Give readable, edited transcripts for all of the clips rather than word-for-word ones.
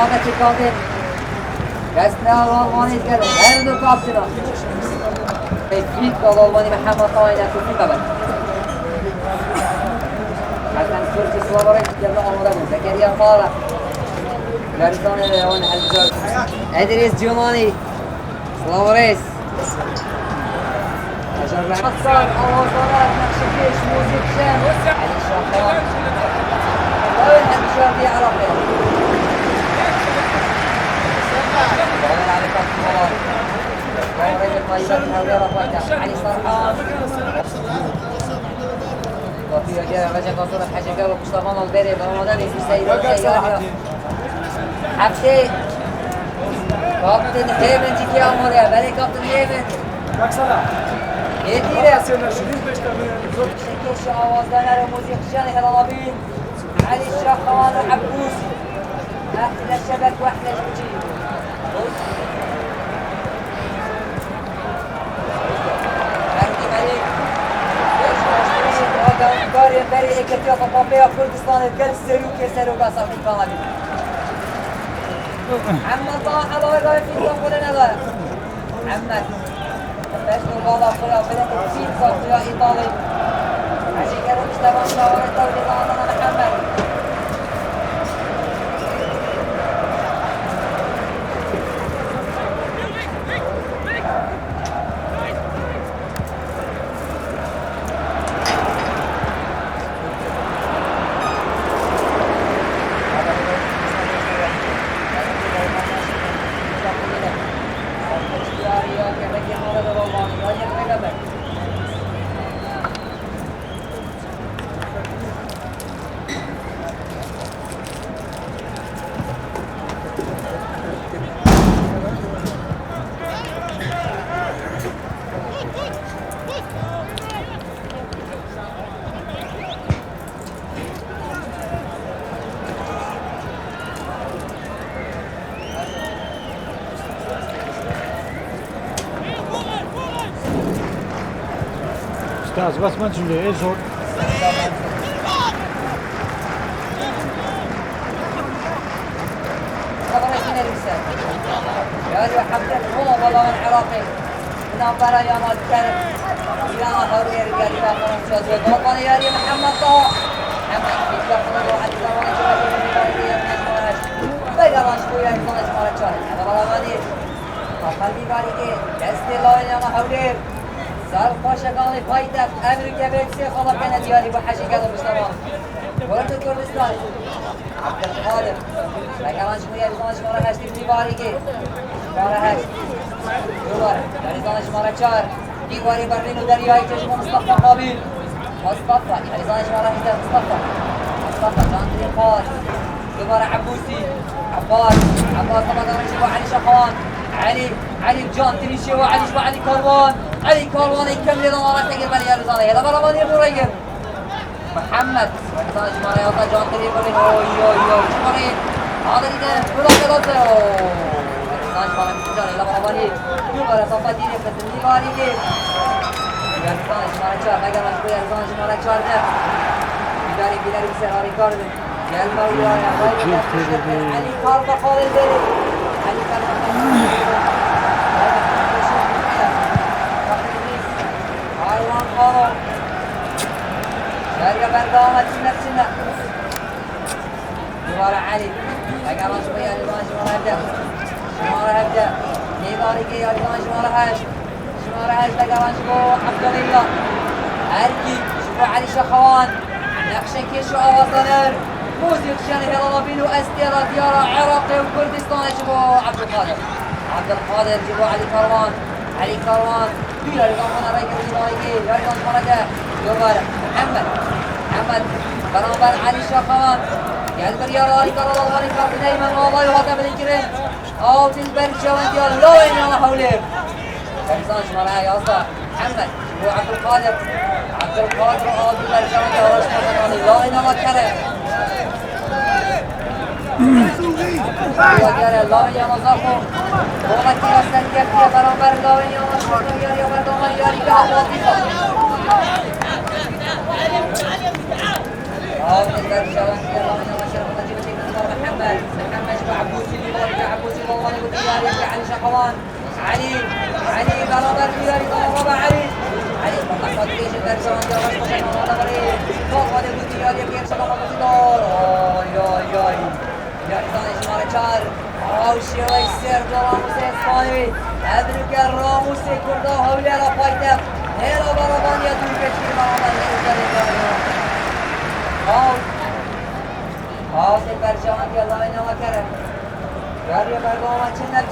Ahmet Kadın. Resna Almanya geldi. Her dört kaptına. Fit Almanya Muhammed Taylan Türk kadar. Hasan Türk Slavar'a geldi Almanya'da. Zekeriya Fara. Garizan ile on Halcaz. Edris Cumani. Slavares. Hasan Avazlar Nakşibeş Müzik Şen. Ali Şafan. وين هالمشوار دي عرفه؟ وين على كف المرار؟ وين رجل طيبة هذه رفعتها؟ علي سرحان. وفي رجل قصور الحاجة قالوا مصطفى البري برمضان في سيارة. حفتي. كابتن هيمن تيجي أموريا بلي كابتن هيمن. Baksana. Yedire. Şekil şu avazlar موسيقى helal abim. علي الشخوان وحبوسي احلى الشبك واحلى الوجيه مهدي مليك قاري بري اكتيا طبابيا كردستان القلب سلوك يسلوك صافي كامل محمد طه الله يقال في طنبول نظر محمد باش نوضع خويا بلاد كثير خويا ايطالي عشان كانوا مشتبهين شاور الدولي ضعنا محمد Stars, was meinst du denn? So. يا حبيت هو والله من عراقي نظر يا ما كان يا نهار يا رجال يا فرنسا وطن يا ري محمد طه محمد يتفضل على الزمان جواب يا نهار بيجا مشكو يا انسان اسمه رجال هذا والله ماني قلبي بالي كي دست لا يا نهار سر پاشگان پایتخت امریکا برکسی خلا کنه با حشی کدوم مستمان ولی تو کردستان عبدالقادر لکمان شماری ارزان شماره هشتی دیواری که شماره هشت دوباره ارزان شماره چار دیواری برلین و دریایی چشم مصطفى قابیل مصطفى ارزان شماره هشت مصطفى جاندری خاص دوباره عبوسی عباس طبعا دارشی با علی شخوان علي جان تريشي وعلي كاروان يكمل الامارات تقل بني ارزاني هذا برا ماني بريق محمد ارزان شماري هذا جان تريشي اوي شماري هذا اللي بلا ارزان شماري مجاني هذا برا ماني يوغا صفا ديني فتني باري دي ارزان شماري چار مگر مشكوي ارزان شماري چار ده بداري بسهاري كاردن يا المولى يا علي كاربا خالد بري علي كاربا Hayvan kolu. Şerge ben devam etsin hepsinde. Duvara Ali. Egemen şuraya Aliman şumara evde. Şumara evde. Neyvari ki Aliman şumara heş. Şumara heş Egemen şu Abdülillah. Erki. Şu Ali Şahavan. Nakşen ki şu avazlanır. Müzik şeni helalabin ve estiyara diyara Irak'ı ve Kürdistan'ı şu Abdülkadir. Abdülkadir şu Ali Karvan. علي كاروان يا رجال رايق رايقي يا رجال مرقه يوبر محمد برابر علي شخوان يا البريار علي كارو علي كارو دائما والله وهذا بالكريم او تنبر جوان ديال لا وين يا حولي فرزان شمالها يا اسطى محمد هو عبد القادر او تنبر جوان ديال لا وين ما كره يا لاوین یا مزاحو وقتی که اصلا که برابر لاوین یا مزاحو یا مردمان یاری که آبادی کنه آب در جوان یا لاوین یا مزاحو تجیب تیک محمد شباب عبوسی يا عبوسي ضواني والدياري في علي شقوان علي برابر دياري ضربة علي طلع قدريش الدرجة وانت رشق شيء ما نغري ضواني والدياري في شقوان قدر آي دياري ثاني شمال چار شوي سير راموس اسباني ادرك الراموس كرده هولي على فايتر هيرا برابانيا دور كشير مرامل Ağız berşaman diye Allah'a inanma kerem. Yarıya bergama çinler.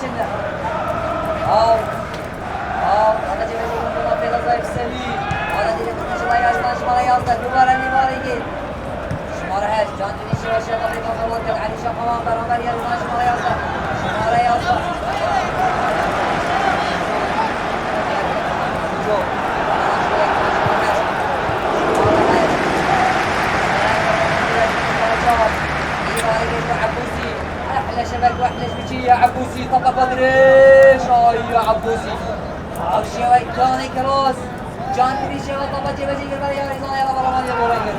Ana cebeci buna peda zayıf sevi. Ana cebeci şuna yazdan Numara git. Şumara her. Can dini şıvaşı adamı kontrol Ali Şapaman beraber yarıdan şumara yazdan. عبوسي احلى شبك واحلى شبكيه يا عبوسي طبق قدريش يا عبوسي شوي ثاني كروس جان تريشي طبق جبجي قبل يا رضا يا برمان يا بورنجر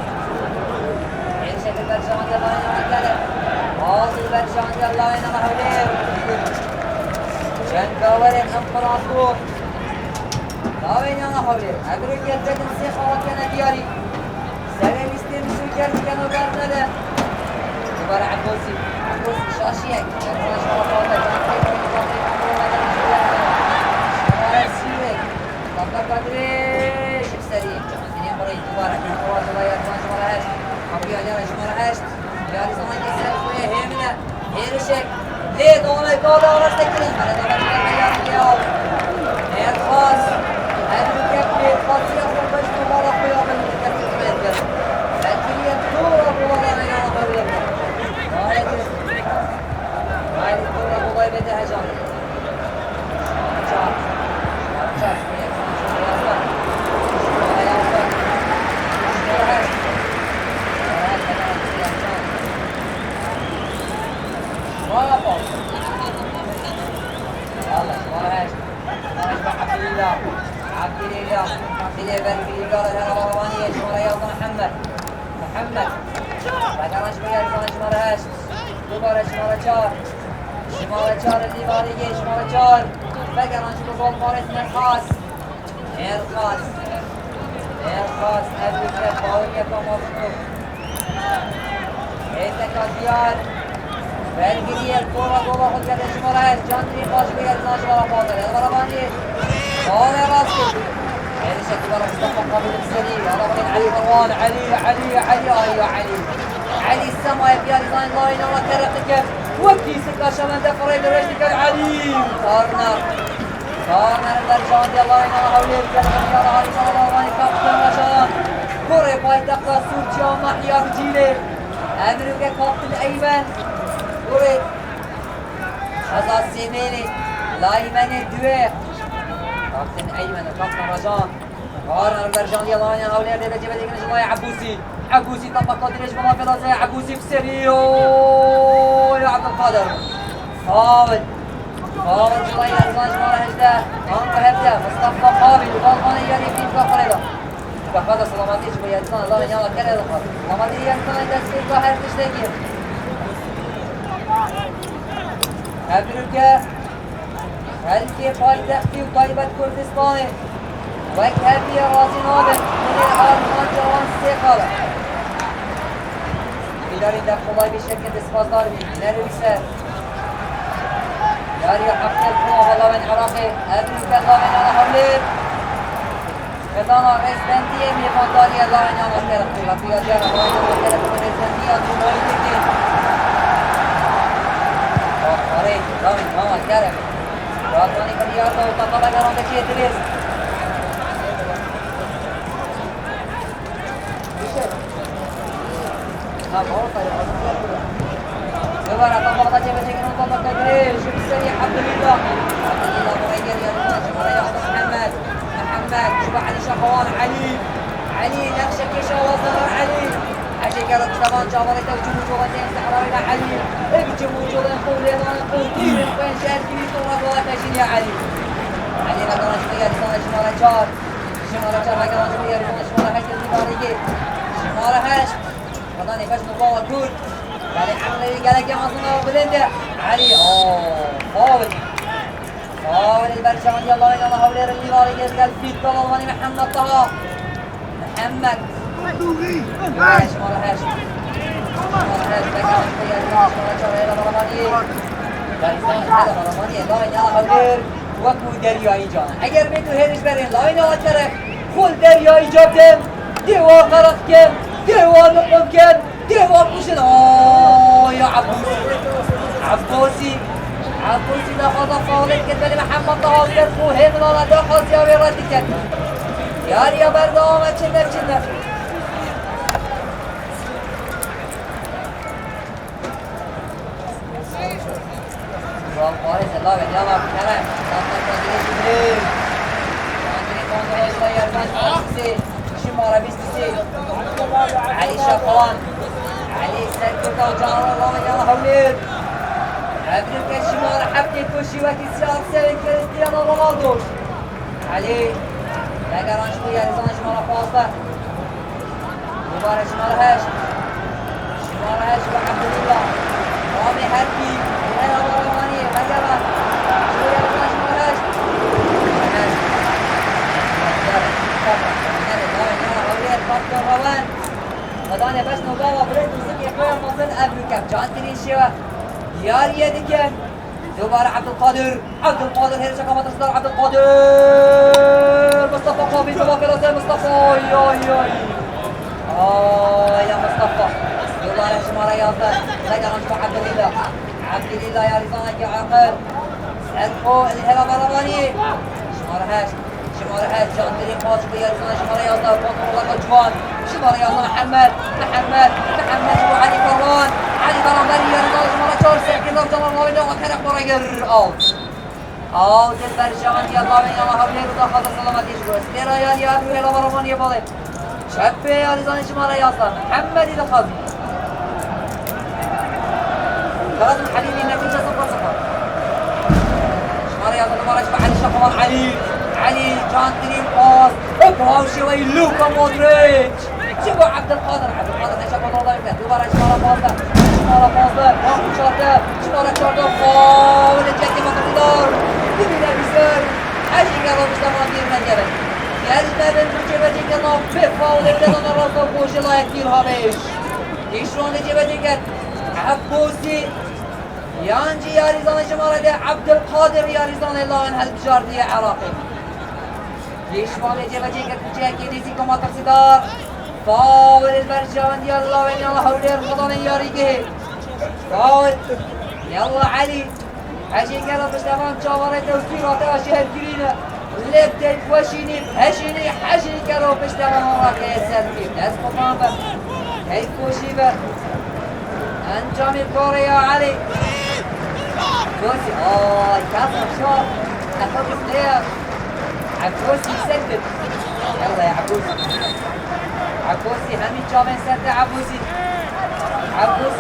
عين شكل برشان يا الله ينعم كلام واصل برشان يا الله ينعم حولير جان كاورين انفر عصور داوين يا حولير ادرك يدك السيخة وكان دياري سلام يستلم سوكر كانوا قرنا كبار عبوسي شاشيك شمال سيوك طبق قدريش بسريع الدنيا مريض كبار عبوسي الله يرحمه شمال هاشت حبي علينا شمال هاشت جالي زمان يسرق شوية هيمنة هيرشك ليه دوني قادة ورستك كلم على دوني كلم اليوم هير خاص هير كبلي خاصي أفضل بش مبارك ويابل كبلي كبير لكن يدور أبو الله عيانا خبير هاي الكرة قضيبة هجم شاف عبد الله بربي قال انا روانيه شمال يلا محمد فقرش بيا شمال هاش دوباره شمال چار دیواریه شمال چار فقرش بگل مارس مرخاص ابریکه باوریه کامافنو ایتکا دیار برگیری الکورا گوبا خود کرده شمال هاش جاندری باش بگرد ناشمال پادر برابانی باله راست کرد خیلی شکل برای مصطفى قابل بسری حالا بگید علی مروان علي السما يا بياري زين لاين الله كرتك وكيس كاشمان دفري بريشك علي كارنر البرجان دي الله ينور حولي الكلام يا الله صلى الله عليه كابتن رشان كوري باي دقة سورتيا محيا بجيلي أمريكا كابتن أيمن كوري أساس سيميلي لايمن الدوير كابتن أيمن وكابتن رشان كارنر البرجان دي الله ينور حولي الكلام جبل يكنش الله عبوسي طبق قدريش منافذة زي عبوسي بسريو يا عبد القادر فاول جلاي أرزانش مارا هجده أنك هبده مصطفى قابل وغالبان ياري فين كفرده كفرده سلاماتيش بيادزان الله ينالا كره دخل سلاماتي يارزان دستير كهر تشتاكي أبركة هلكي پایتختی و طایبت کردستانه وک هبی رازی نابن من الارمان جوان سیخاله بیدارین در خلای بشکل دسپازدار بید نرویسه یاری حفظ الفروح الله من عراقی امریکا الله من آنها حولید خدانا رزبندیه میفانداری الله من آنها کرد و بیادیار الله من آنها کرد و رزبندیه آنها دیدید آره الله من آنها کرد رازانی کلیار دو تقابل گرانده چیه دریست دوباره طبقة جبهة كنون طبقة قدريش شوف السريع عبد الله مريقر يا رجال شوف محمد شوف علي شقوان علي نفسك يشوى ظهر علي عشان كانت طبعا جابرت وجوه جوتين سحروا الى علي اجموا جوه نقول نقول دين وين شاد كبير طلعت ولا تجين يا علي غدران شويه لسان شمال جار غدران شويه لسان شمال هشت المباركه شمال هشت غدان يفش مباوة كل قال عمل قال لك يا مصنع بلنده علي برشان يلا وين الله حول اللي واري قال في طلباني محمد طه محمد ايش ما راهش بقى في الطلباني هذا طلباني يلا وين الله حول وكو دریایی جان اگر به تو هرش برین لاین آتره خل دریایی جابدم دیوار غرق کن دیوار نقم کن دیوار پوشن یا عباسی دا خدا فالت کن ولی محمد طه در خوه ملالا دا خاصی ها بیراتی کن یاریا برده آمد چندر وارث الله بن يلا بكلام علي شقوان علي سلكوكا وجعل الله من يلا حولين عبدك الشمال حبكي كوشي وكي سيار سيرين كريستيانو رونالدو علي لقران شوية لزان شمال فاصلة مبارك شمالهاش وعبد الله رامي حربي هنا ورمانية مجرى شوية لزان شمالهاش خدانه بس نوباوا بريد وزكي خويا مازن ابركب جان ترين شوا ياريه ديكن دوباره عبد القادر هيرشا كما تصدر عبد القادر مصطفى قابي مباكرة مصطفى يا مصطفى دوباره شمارة يافا لقى نشوف عبد الله يا رزانك يا عقل سألقو الهلا برماني شمارة جان ترين قاش بيا رزانة شمارة يافا وقت الله جوان شمارة يافا محمد وعلي فران بري يا رزانة شمارة جور سيكيزر جمال الله وينه وكرق برير اوت البرشان يا الله وينه وحبلي رضا خاطر سلامات يشكر استيرا يا أبو هلا برمان يا بالي شبه يا رزانة شمارة يافا محمد إذا خاطر لازم حبيبي النتيجة 0-0 شمارة يافا دوباره شبه علي شقوان علي جان ترين باس ابهاو شوي لوكا مودريتش شوفوا عبد القادر نشاف الله يبارك دوباره شمارة باصة شمارة شاطة فاول الجدي مقدار ببين بيسر حاجي قالوا مش تمام من جبل يلبى بالمجيبة جيكنا بفاول بدنا نرصد بوش الله يكتير هابيش يشرون الجيبة جيكت عبوسي يانجي يا رزان شمارة دي عبد القادر يا رزان الله ان هالبجار دي عراقي يشرون الجيبة جيكت بجاكي ديسي كما تقصدار فاول البرشان يلا وين يلا حولين خضان ياريكي فاول يلا علي عشان كذا مش تمام شاورة توفيرات شهر كرينا لبدأ وشيني حشيني كذا مش تمام وراك يا سلفي ناس مطابة هاي كوشيبة انجام الكورة يا علي كوسي كاسر شوط اخذ سنير عبوسي يسدد يلا يا عبوسي همين جامن سد عبوسي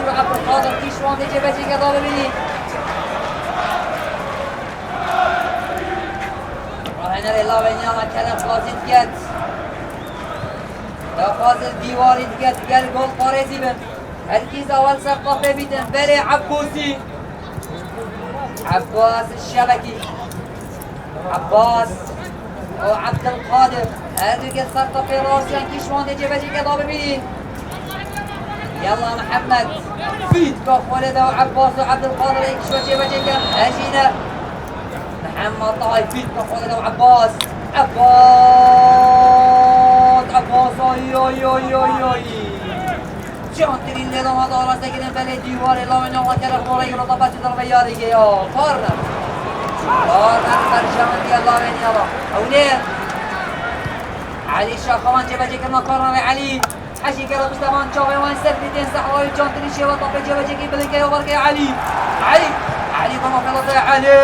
وعبد القادر كيشوان دي جبهتي قضا ببيني راهنا لله بينياما كلام فازد قد لا فازد ديواري قد قال جول قارزي بن هركيز اول سقطة بيتن بلي عباس الشبكي عباس وعبد القادر هذه السقطة في راسيان كيشوان دي جبهتي قضا ببيني يلا محمد فيت كف ولده وعباس وعبد القادر يكشف جيبه جيكا هاجينا محمد طه فيت كف ولده وعباس عباس اوي جان ترين لده ما دارا سكين بلي ديوار الله من الله كره خورا يرضى بس ضربه ياريكي كورنر برشان دي الله من يلا اوليه علي الشاخوان جيبه جيكا ما كورنر علي حشي كذا مستمان شوفي وين سفلتين صحراوي جون تنشي وطفي جبا جيكي بلقي وبرقي علي ضمه خلطي علي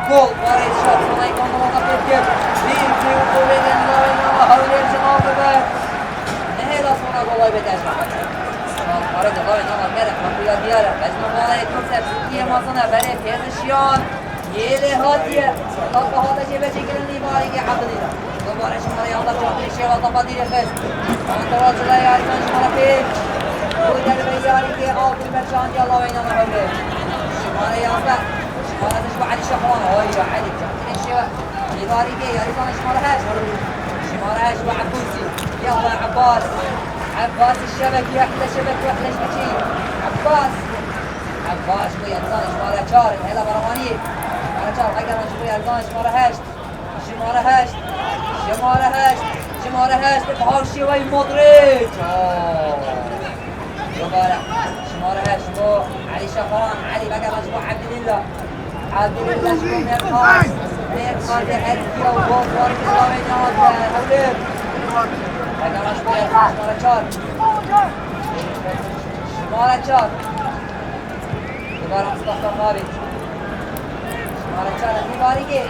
جول باريس شوط صنعي كون ضمه تبكر في وقوبين الله هولين شمال ببك نهيلا صنع والله بتاجمع باريس الله ينور كده مقوية ديالة بس مقالة يكون سبسكية ما صنع بريك هذا الشيان يلي هاتية طبقة هذا جيبا جيكي اللي باريكي حبلينا دوباره شماره يلا جاكي شيوا طبادي رخص انتراج لا يعرفان شماره فين ودر بياري كي آب البرشان يلا وين الله حوله شماره يلا شمارة تشبع علي شخوان هاي يا علي جاتني الشباب إداري جاي يا ريتان شمارة هاش شمارة هاش وعبوسي يلا يا عباس عباس الشبك يا أحلى شبك وأحلى شبكي عباس عباس ويا ريتان شمارة شار هلا برماني شمارة شار أقدر نشوف يا ريتان شمارة هاش شمارة هاش شمارة هاش شمارة هاش بهاوشي وي مودريتش شمارة شمارة هاش بو علي شخوان علي بقى مشبوع عبد الله عبد الله شبو ميرخاز ميرخاز هركيا وبوط وارد الله وينات هوليب بقى مشبوع يرخاز شمارة شار شمارة شار دوباره مصطفى خالد شمارة شار الديباريجي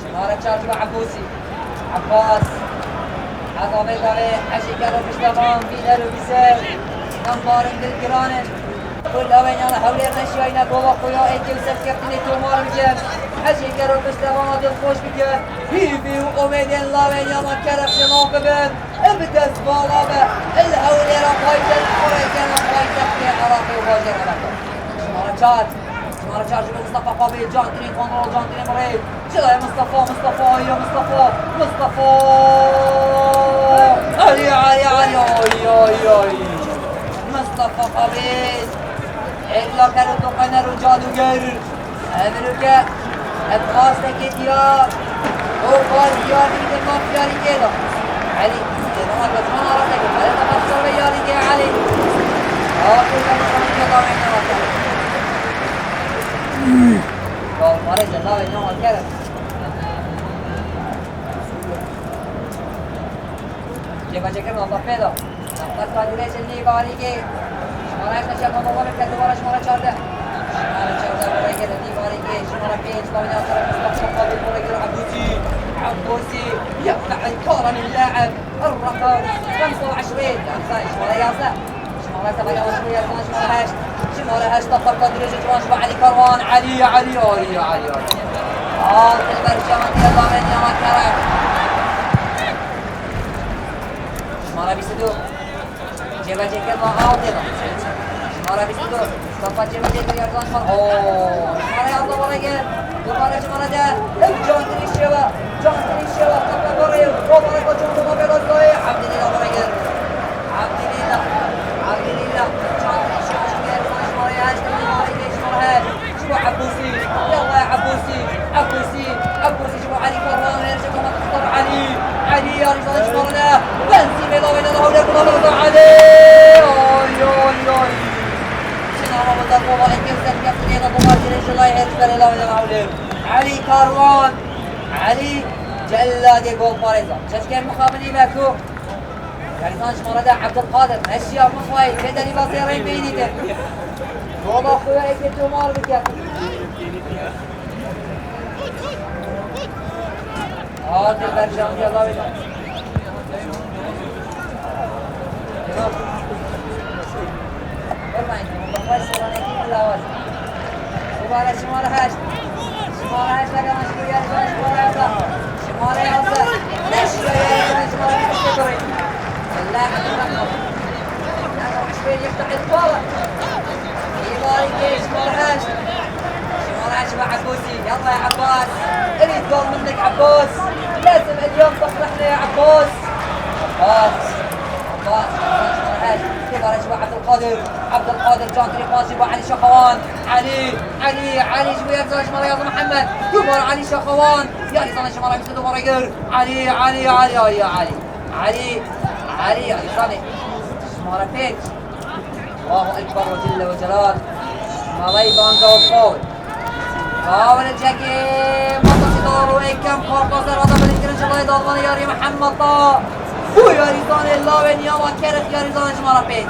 شمارة شار جوا عبوسي عباس عطابي داري حشي كارو بشتغان بيدر وبيسر نمبارن بالجرانن كل هوين يانا هولي رنشياينا قوة خويا ايكي وسف كابتني تومار بجم حشي كارو بشتغان دل خوش بجم هيبي وأميدين لاوين يانا كرف شنان ببن ابدس بالابه الهولي رقايت الحريكين رقايت في عراقي وهاجر عراقي شمارة شار شمارة شار جبه مصطفى قابل جانترين كونترول جانترين مريد شلا يا مصطفى مصطفى يا مصطفى مصطفى علي علي علي اوي اوي اوي مصطفى قابل إلا كانوا تقنى جادوگر امریکا ادخواست که دیا او باز یاری که مافیاری که دا علی ما بسمان آرام نگه ولی تفصیل به یاری که علی آخر کمشان که دامه نماز قال ماري جلال اليوم الكرم جيبا جكر والله فيدا نقطة قادريش اللي باريكي شمارة نشيط مضوبة بكتبارة شمارة شارده شمارة شارده باريكي اللي باريكي شمارة بيج طاوية أصلا مصطفى قابل باريكي عبوسي عبوسي يقطع الكرة من اللاعب الرقم 25 شمارة ياسا شمارة تبقى شوية شمارة هاشت شمارة هاش طفر قدريش جوانش وعلي كروان علي علي علي علي البرشامة ديال ضامن يا مكرم شمارة بيسدو جيبا جيكل ما عاطلة شمارة بيسدو طفر جيبا جيكل يرزان شمارة يعطى ورقل دوباره شمارة ده جان تريشيوا طفر بريل وبركة جون طفر قدري عبد الله ورقل عبد الله جان تريشيوا شبو عبوسي يلا يا عبوسي شبو علي كران يرجع كما تختار علي يا رجال شمرنا بنسي بيضا وين الله وليك الله علي شنو ما بدك والله انت وسط كابتن هذا ضمار جريش الله يرجع الله وين الله وليك علي كران علي جلاد يقول باريزا شفت كيف مقابلي ماكو يعني كان شمرنا عبد القادر ماشي يا مخوي كده اللي بصيرين بينيته والله اخويا ايش تومار بك هات البرشام يلا بينا والله انت بس انا اكيد لا وزن شمارة هاش لقى مشكور يا شمارة يوصل نشوى يا شمارة تشتغل اللاعب الرقم هذا مشكور يفتح الكورة يبارك شمارة هاش مع عبوسي يلا يا عباس اريد جول منك عباس لازم اليوم تصلحنا يا عباس شمارة هاش يبارك مع عبد القادر جان تريباسي وعلي شخوان علي شوية يرزل شمارة يلا محمد يبار علي شخوان يا ريزان شمارة بيسد دوباره يقر علي يا ريزاني شمارة بيج الله اكبر وجل وجلال مالي بانجا وفاول فاول الجاكي مطلق دور ويكم خورطوس الرضا بالانجريش الله يضلنا يا ري محمد طه ويا ريزان الله وين يا وكرت يا ريزان شمارة بيج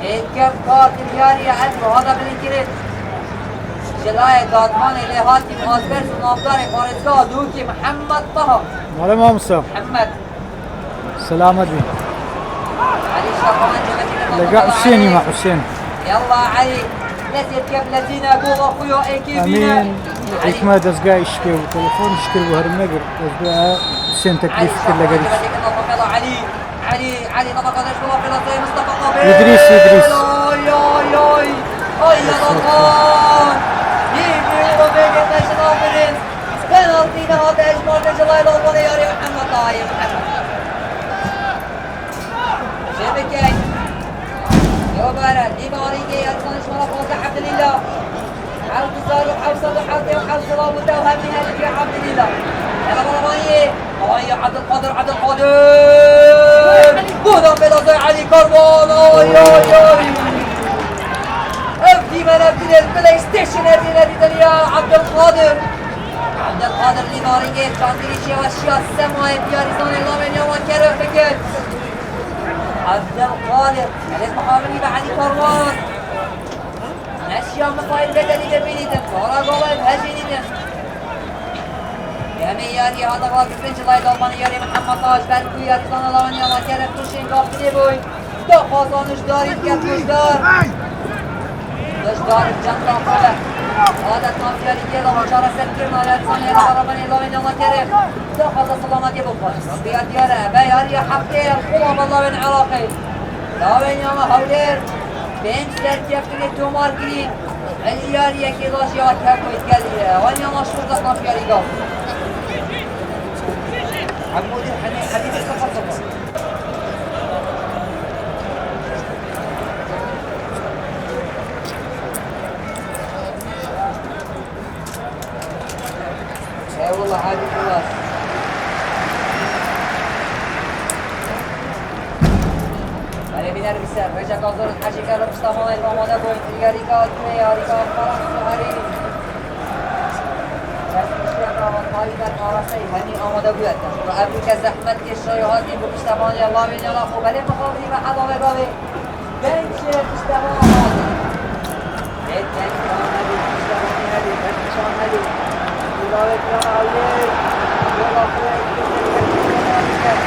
ایکم کار دیاری از هذا بالانجليز جلای دادمان اللي هاتي مازبر نافدار فارسكا دوكي محمد طه ولا ما مصطفى محمد سلامة بي علي شاقمان لقى حسيني مع حسين يلا علي نسيت قبل زينة قول اخويا ايكي بينا امين حكمة دزقا يشكي وتليفون يشكي وهر النقر دزقا حسين تكليف كله قريب علي طبقة ايش بالله في مصطفى قابل إدريس يا ضغط الله الألباني ياري محمد طه يا محمد شبكي يوبارا ديماريكي يرسل شمال فوز عبد الله حاول تصارع حاول صدر حاول صلاه وتوهم نهائي في عبد الله يلا برماني هاي عبد القادر بودا بلا علي كربون اوي اوي اوي ابدي من ابدي البلاي ستيشن ابدي يا عبد القادر ديماريكي تشاندريشي واشياء السماء بياريزون اللامين يوم كره فكر عبد القادر المحاولي بعد كربون اشياء مقايل بدني ببينيتن ورا قوة بهجينيتن يا مياري هذا واقف بنش الله يضمن ياري محمد طاش بلكو ياري صان الله من يوم كانت توشين قابلي بوي دو خاصانش داري كت مجدار دار الجنة قبل هذا تنافياري كيلا وشارة سلكرنا ياري صان ياري ضربني الله من يوم كانت دو خاصة سلامات يبقى بيار ديارة بياري حقير قوة الله من عراقي لا من يوم هولير بنش سلكيفتني تومار كرين الياري يكيلاش يوكاكو يتقلي وان يوم مشهور ده تنافياري قابل عمود الحنين حبيبي صفر صفر اي والله عادي خلاص علي بينار بسر رجع قصر الحاجي كان مستمع الرمضان بوين تلقاريكا تلقاريكا فرنسا سهرين در آراسته هنی آماده بودن و ابری که زحمت کشای هاتی با پشتوانی الله بین الله خوب بله مخابری و حضابه گاوه بنچ پشتوان آماده بید بنچ آماده پشتوانی هلی بنچان هلی دولاوه کرام آوله دولا خواه اکتوزه کرد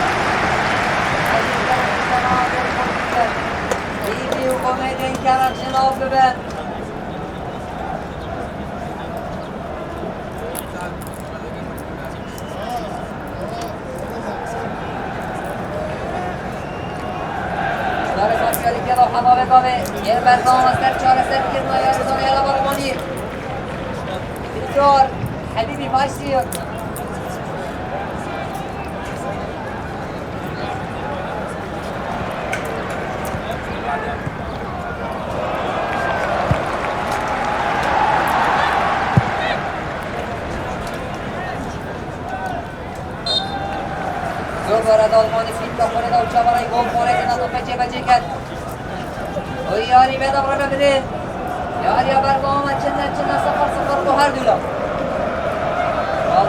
ایدی و امید این کرم جناب ببن حضاره قابه یه برنامه از در چهار سر کرنا یا رزانه یلا برمانی دکتر حبیبی باشی زور برد آلمانی فیلم که خورده و چه برای گم خورده که نتو پچه بچه کرد وی یاری به دبره ببینید یاری برنامه چنه سفر بو هر دولا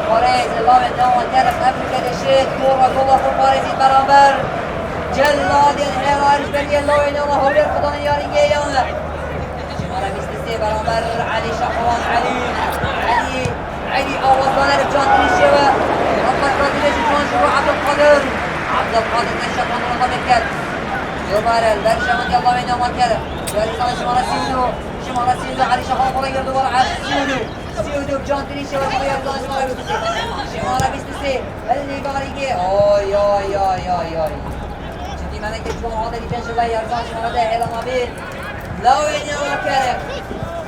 پاریز الله به نام طرف افریقا دشید دور و گل خور پاریزی برابر جلاد الهرارش بری الله و نام هولیر خدان یاری گیانه شماره 23 برابر علی شخوان علی آوازدانه رو جان شوه رفت رادیلش جان شروع عبد القادر نشخوان رو قابل کرد دوباره البرشا من الله بينهم وكذا يا رجال شمال سيدو علي شخص قوي دوباره على سيدو بجان تريشة وجبه يا رجال شمال بيستسي اللي باريكي اوي شدي مانا كجوان هذا اللي تنشل الله يا رجال شمال ده هلا نبي لا بينهم وكذا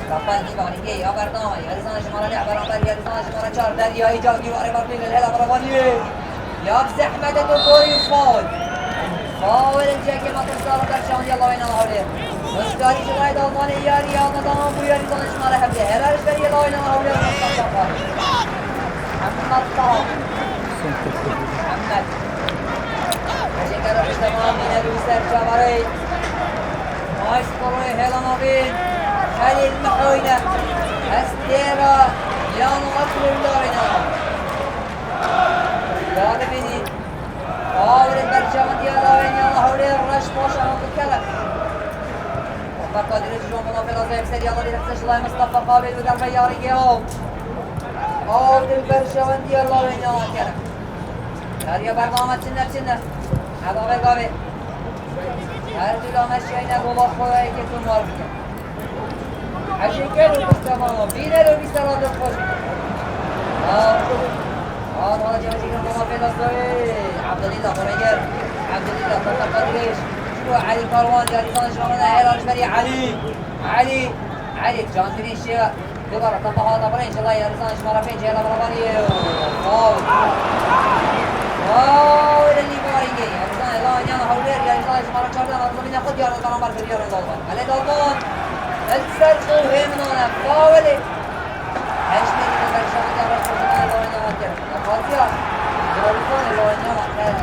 كفان دي باريكي يا برنامه يا رجال شمال ده برنامه يا رجال شمال چار دريا ايجاد ديوار برلين الهلا برباني يا زحمه الدكتوري فاول الجاكي ما تصار درشان يلا وين هولي مشتاري جاي دالمان ياري يا نظام بو ياري دانش مال حبيه هلالش بري يلا وين هولي محمد طه محمد اجي كده تمام من الوسر جابري مايسترو هلا نبيل خليل محوينه استيرا يا نقل اللورينا يا بني فاول البرشام ديالا وين يلا هولي الرش باشا هم بالكلف وقد قادر يجرون منافل وزيب سيد يلا لنفسش الله مصطفى قابل ودرب ياري يوم فاول البرشام ديالا وين يلا كلف هريا برنامج چنه عذاب قابل هر جلو مشينا بابا خواه که تو مار بکن عشقه رو بستمان بینه رو بیستراد خوش مالا جمعه كان منافل الصغير عبد الله فريجر عبد الله فقط قدريش شنو علي كروان جاري صانش رمضان هيرانش بري علي جان تريش دوباره تفاهات برای انشالله یارزان شماره 5 يلا برابری فاول فاول اللي باریگی یارزان الان هولر یارزان شماره 14 نظامی نخود یارزان برابر کردی یارزان دالبان علی دالبان السرقو همنونه فاولی هشت میلی که برشان دارد شدن الان نماد کرد نخواهدیا یارزان الان نماد کرد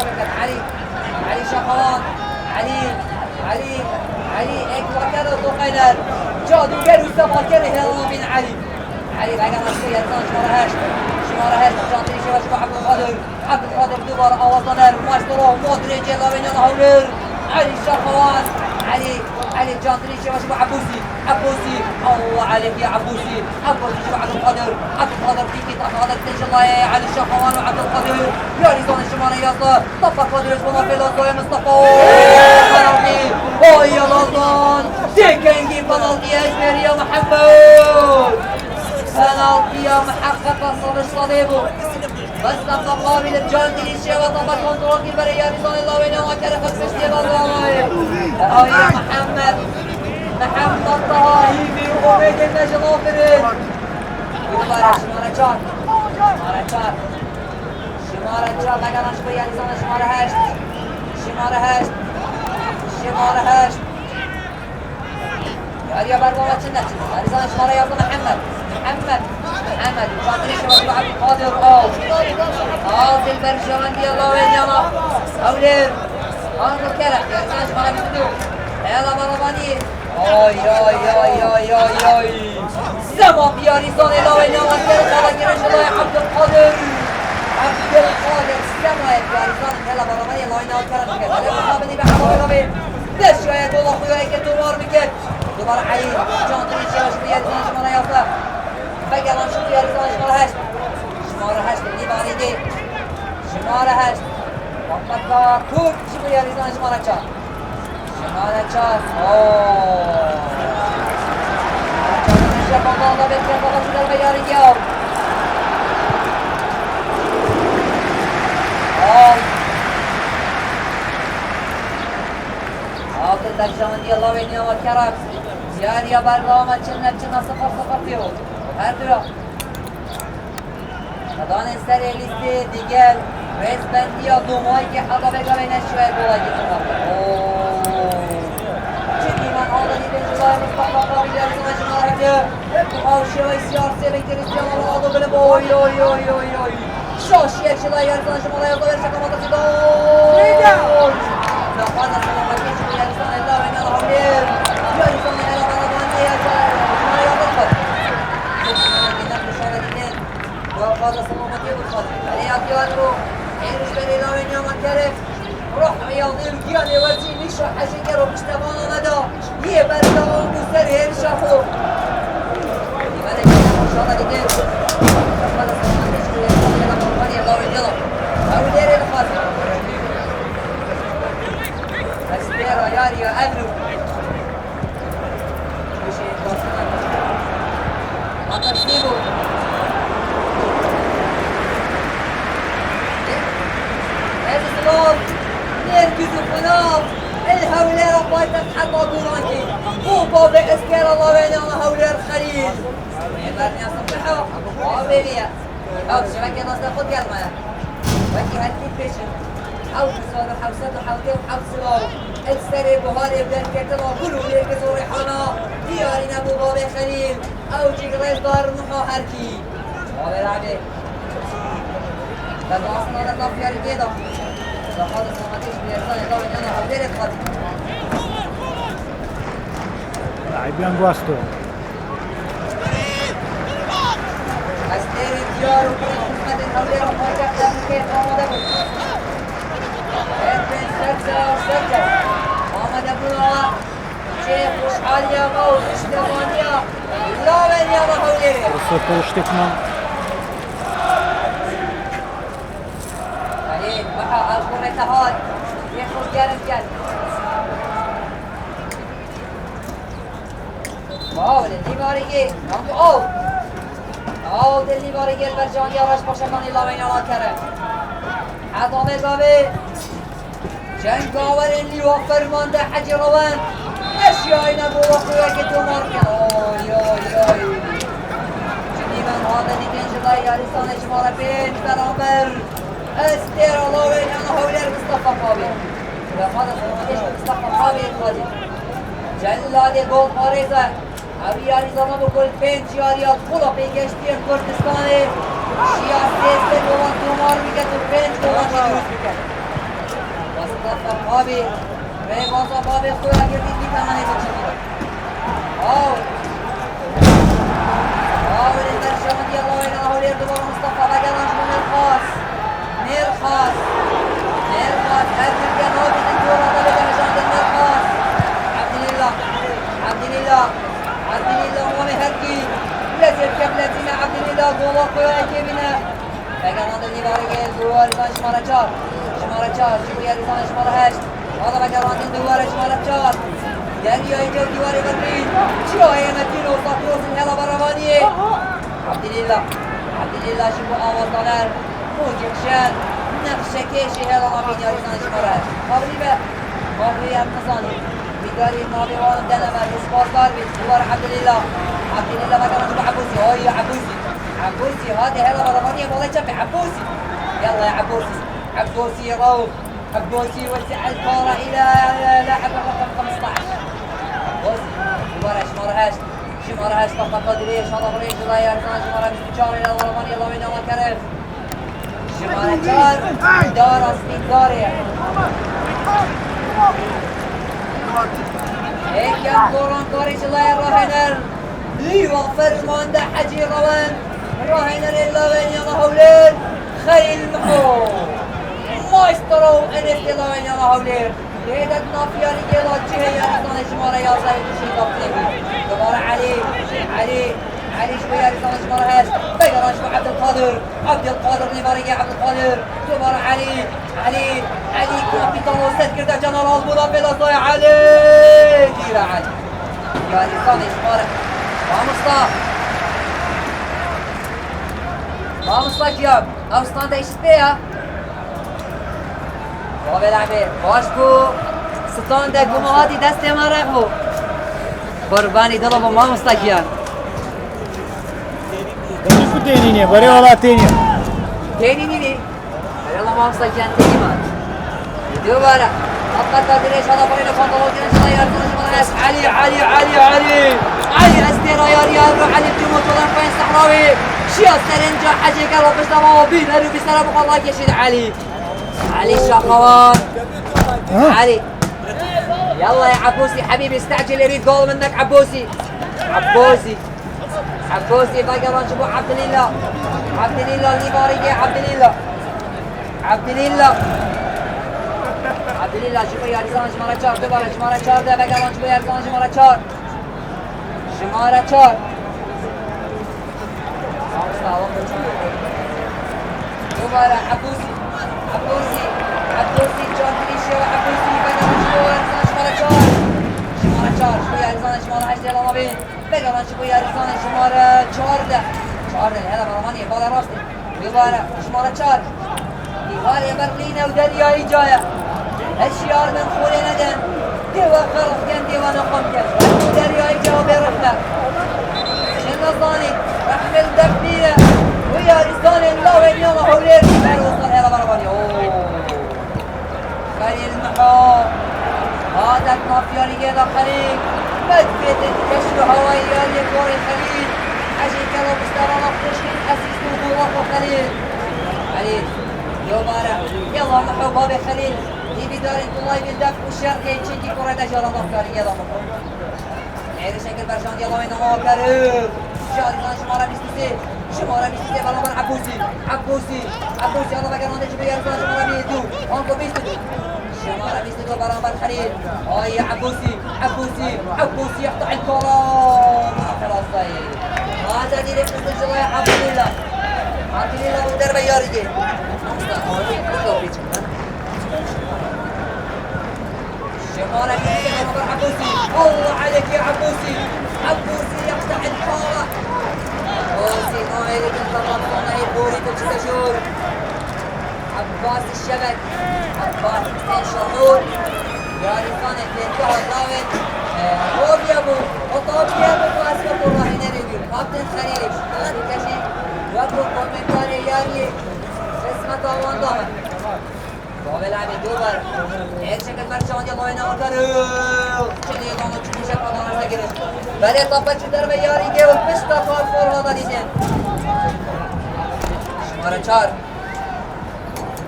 هولر علي شقوان علي اكبر وقينر جادوگر و سماکر هلال علي بقى مشكلة يرزان شماره هشت جانتري شواش عبد القادر دوباره آوازانر ماسترو مودريج يلا بين هولر علي شقوان علي جانتري شواش عبوسي الله عليك يا عبوسي شو عبد القادر فيكي تاخذك ان شاء الله يا علي الشقوان وعبد القادر يا ريزون الشمال ياسر طبق قادر يسمى في لوكو يا مصطفى يا لندن تيكنجي بنالتي اجباري يا محمد بنالتي محققه صليبو بس مقابل الجانتي الشيء وطبق كنترول في بريا ريزون الله وين وكره خمس الله يا محمد طهاهيمي وعبيد النجم غافرين يبارك شمارة 4 بقى شوية لسان شمارة 8 يا بربابا تشنت لسان شمارة يا محمد وشاطري شباب عبد القادر في البرجوان الله وين يلا أولير هذا الكلام يا لسان شمارة بتدوق يلا برباني آی زمان بیاری زانه لاوی نامد کرد خواهد گرش الله عبد القادر زمان بیاری زانه هلا برامانی لاوی نامد کرد میکرد علی مقابلی به حمام لاوی دست شاید دولا خویایی که دوبار میکرد دوباره علی جانتونی شیواش بیاری زانه شماره 11 بگلم شد بیاری زانه شماره 8 لیبانیگی شماره 8 محمد کور شد بیاری زانه شماره 4 شماره 4 Şapanlarla bekleyen babasılar ve yarın yav. Altın Berşaman diye Allah ve niyamet kerem. Yarıya barlağıma çınlar 0-0 diyor. Her dura. Kadan eser elisti diğer. Resmen diye dumay ki hada bega ve neşve kolay getirmek. Ciddi man ağla diye Julay Mustafa kabiler sınacılar hepsi. Avşıya isiyarsiye bekleriz yalan aldı böyle oy. Şaşıya Julay yarısına şımala yazda verecek amatası da oy. Nafada salama geçip yarısına ella ve nel havlir. Yarısına ella bana bana yazar. Şuna yazar. Geçimine kuşağına dinen. Nafada salama diye vursak. Aleyhat yadru. Eğriş ben ella ve niyamet kerem. روح يضير كيان يوزي نشرح حشيكر وبشتغل مدى يبرد ومسر هير شافو يبرد ان شاء الله دير هذا سلام تشكي يلا مرحبا الله يلا او دير الخاطر اسبيرا ياريا ادرو مش يتواصلون ما تسيبوا هذا الصوت نركز القناة الهولير بايتك حقا دورانكي وباب اسكير الله بيننا هولير خليل يبرني اصبحه وابيليا او شبكة ناس خد قلمنا وكي هالكي بيشن حاول تصور حوسات وحوتي وحوسلو السري بهاري بدن كتلا كله ليك زوري حنا ديارين ابو باب خليل او جيك ريس دار محو هركي وابي العبي تدواسنا لطف ياري كيدا لقد سمعتش بيرزان يضاوي انا هودير الخطي لاعبين جواستو استيري ديار وكل خدمة الهودير وخرجة لابنكي محمد ابو ادرين سرجة محمد ابو شيخ وشحاليا موت اشتغانيا لا من يا هودير فرصة اشتكمان محا الكرة هاي يخرج جانب فاول اللي ماريجي اوه عود اللي بارجل برجان يا رش باشكان الله وين الله كرم عظمه بابي جنگ آور اللي وفر مانده حجی روان اشیایی نبود خویه که تو مارکن اوی اوی اوی جدی من هاده دیگن جلای یاریستان شماره 5 برابر استیر الله وین انا هولر مصطفى قابل و هذا سنواتش مصطفى قابل خادی جلال گل پاریزه اوی یاریزه ما بکل 5 یاریات خلا پیگشتی کردستانه شیعه سیسته دوان تومار میگه تو 5 دوان چی درست میکن مصطفى قابل بازا بابی خوی اگر دیدی تمانی تو چی میره این در شمالی الله وین الله لیر دوباره مصطفى بگرانش رو مرخاص هر مرگه نابی این دور آده بگه نشانده مرخاص عبدالله مومی هرکی لذیب کبلتین عبدالله گولا خوی اکی بینه بگرانده دیوارگه دوار شماره 4 شماره ریزان شماره 8 هذا بقرات الدوار شمال 4 دریای جو دیوار برلین جای متین و ساکروس الهلا بروانیه عبدالله شبو آواز دانر موجبشن نقشه کشی هلا آمین یاریزان شماره قابلیبه قابلیت نزانی بیداری نابیوان دنمه اسپاسدار بید دوار عبدالله بقرات شبو عبوسی اوی عبوسی هذه هلا بروانیه والله جنبي عبوسي يلا يا عبوسي روح عبوسي وسع الكرة إلى لاعب الرقم 15 عبوسي شمارة هاش طبقة قدرية شمارة بريش الله يرزان شمارة مستجار إلى الورمان يلا وين الله كرم شمارة جار دار أسمين دارية هيك يا كوران كوريش الله الراهنر ليوفر مانده حجي روان الراهنر إلا وين يلا هولين خيل محور ماسترو انفتی لاوین یا هولیر لیدت نافیاری گلا جهه یاریزان شماره 11 دوشی داخلی دوباره علی شوی یاریزان شماره 8 بگران شو عبدالقادر نیوارگی عبدالقادر دوباره علی کاپیتان وسط کرده جنرال بودا بلازای علی گیره علی یاریزان شماره مامستا کیاب اوستان دیشت بیا بابا لعبه باش بو ستان ده گماهاتی دست من رفو قربانی دل با ما مستقیان Bu denine, bari ola denine. برای الله ما مستقیان تینی من دوباره حقا قدرش هذا برای پانتالون دیرش الله یارتون شما هست علی استیرا یار رو علی جمعه طولان پایین صحراوی شیا سرنجا حجی کل و پشت ما و بین ارو بیسر ابو الله کشید علي الشقوان علي يلا يا عبوسي حبيبي استعجل يريد جول منك عبوسي بقى نشوفوا عبد الله اللي بارجع عبد الله شوفوا يا رجال شمارة 4 دوباره شمارة 4 ده بقى نشوفوا يا رجال شمارة 4 دوباره عبوسي جان فينيشيو عبوسي بقى نشوفوا شمارة 4 شوفوا يا رجال شمارة 8 يلا ما بين بقى نشوفوا يا رجال شمارة 4 ده هذا برمانية بالا راستي دوباره شمارة 4 دیواری برلینه و دریایی جایه اشیار من خوری ندن دیوار خرف کن دیوار نقم کن و دریایی جا برخنه شن نظانی رحمل دبیره و یاریستان الله و اینیان حولیر بر وصل هلا برابانی خلیل محا عادت مافیاری گیدا خلیل مدفت کشف هوایی یاری کاری خلیل عجی کلو بستران افرشکن اسیست و بولاق و خلیل دوباره يلا محو بابي خليل يبي دار الله بالدفع والشرقي تشيكي كرة دجال الله كاري يلا محو عيري شكل برشان يلا وين الله كريم شاري زان شمارة بيستيسي بالامر عبوسي يلا بقى نانده شبه يرزان شمارة بيدو انكو بيستدو شمارة بيستدو بالامر خليل يا عبوسي يقطع الكرة خلاص طيب هذا دي لك نسجل يا عبد الله ودربه يارجي شمارة عبوسي الله عليك يا عبوسي يقطع الكرة نوعي طبعا صنعي بوري تشتشور عباس الشبك عباس حسين شهور يارسان التنكه الضاوت روبيابو وطوبيابو واسكت الراهنة ريبيو كابتن خليل شكرا كشي وكو كومنتاري ياري اسمه طوان دامن قابل عمي دوبر ایک شکل مرچان یا لاینه آکارو چلی لانو چلی شکل آنها نگیره ولی طبع چی در به یاری گه و پشتا کار فور ها دادیدن شماره 4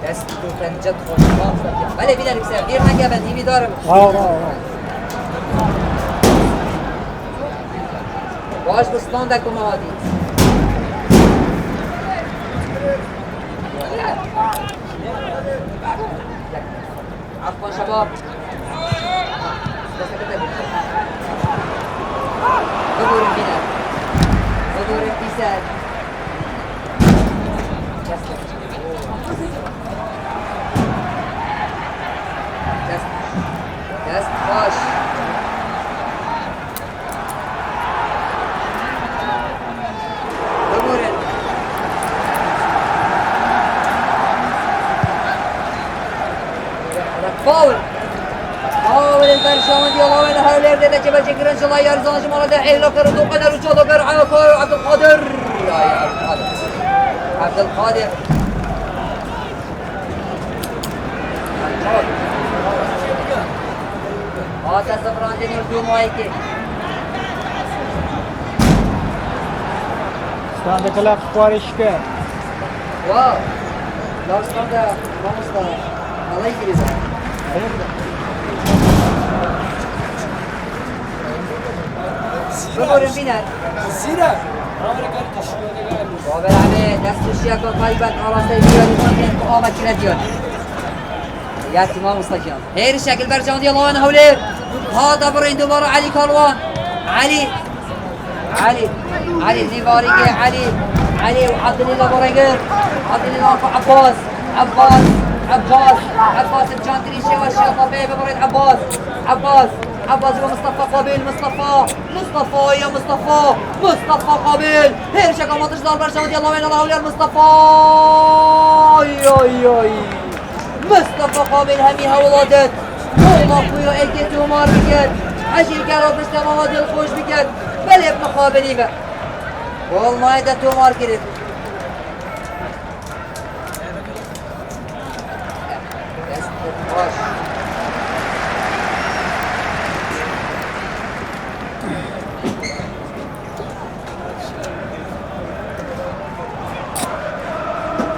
دست دو تنجد خوش کام ولی بیدر بکسر دیر نگه بند هیوی دارم باش بستان دکو موادی عفوا شباب ظهور البناء ظهور الفساد دست باش ظهور فاول فاول البرشاوند يلا وين هاولير ده جبل جكر ان شاء الله يرزان جمال ده حيل كر دو قدر وشو دو عبد القادر يا عبد القادر هذا زفران دي يردو مايكي Standa kalak خوارشکه واو لا استنده ما مستوى الله يجري ظهور البناء زيرة أمريكا تشويه قابل عليه دست الشياك وقريبا على سيديان يمكن قامت كنديان ياتي ما مستجيان هير الشكل برجان دي الله هولير هذا برين دوباره علي كالوان علي نيفاريجي علي وعبد الله بريجر عبد الله عباس الجانتري شيء والشيء طبيعي بريد عباس ومصطفى قابيل مصطفى يا مصطفى قابيل هير شكل ما تشتغل برشاوند يلا وين الله ولير مصطفى مصطفى قابيل هميها ولادت والله خويا ايكي تومار بكت عشي كارو بشتا مواد الخوش بكت بل ابن قابلي بك والله ده تومار كريت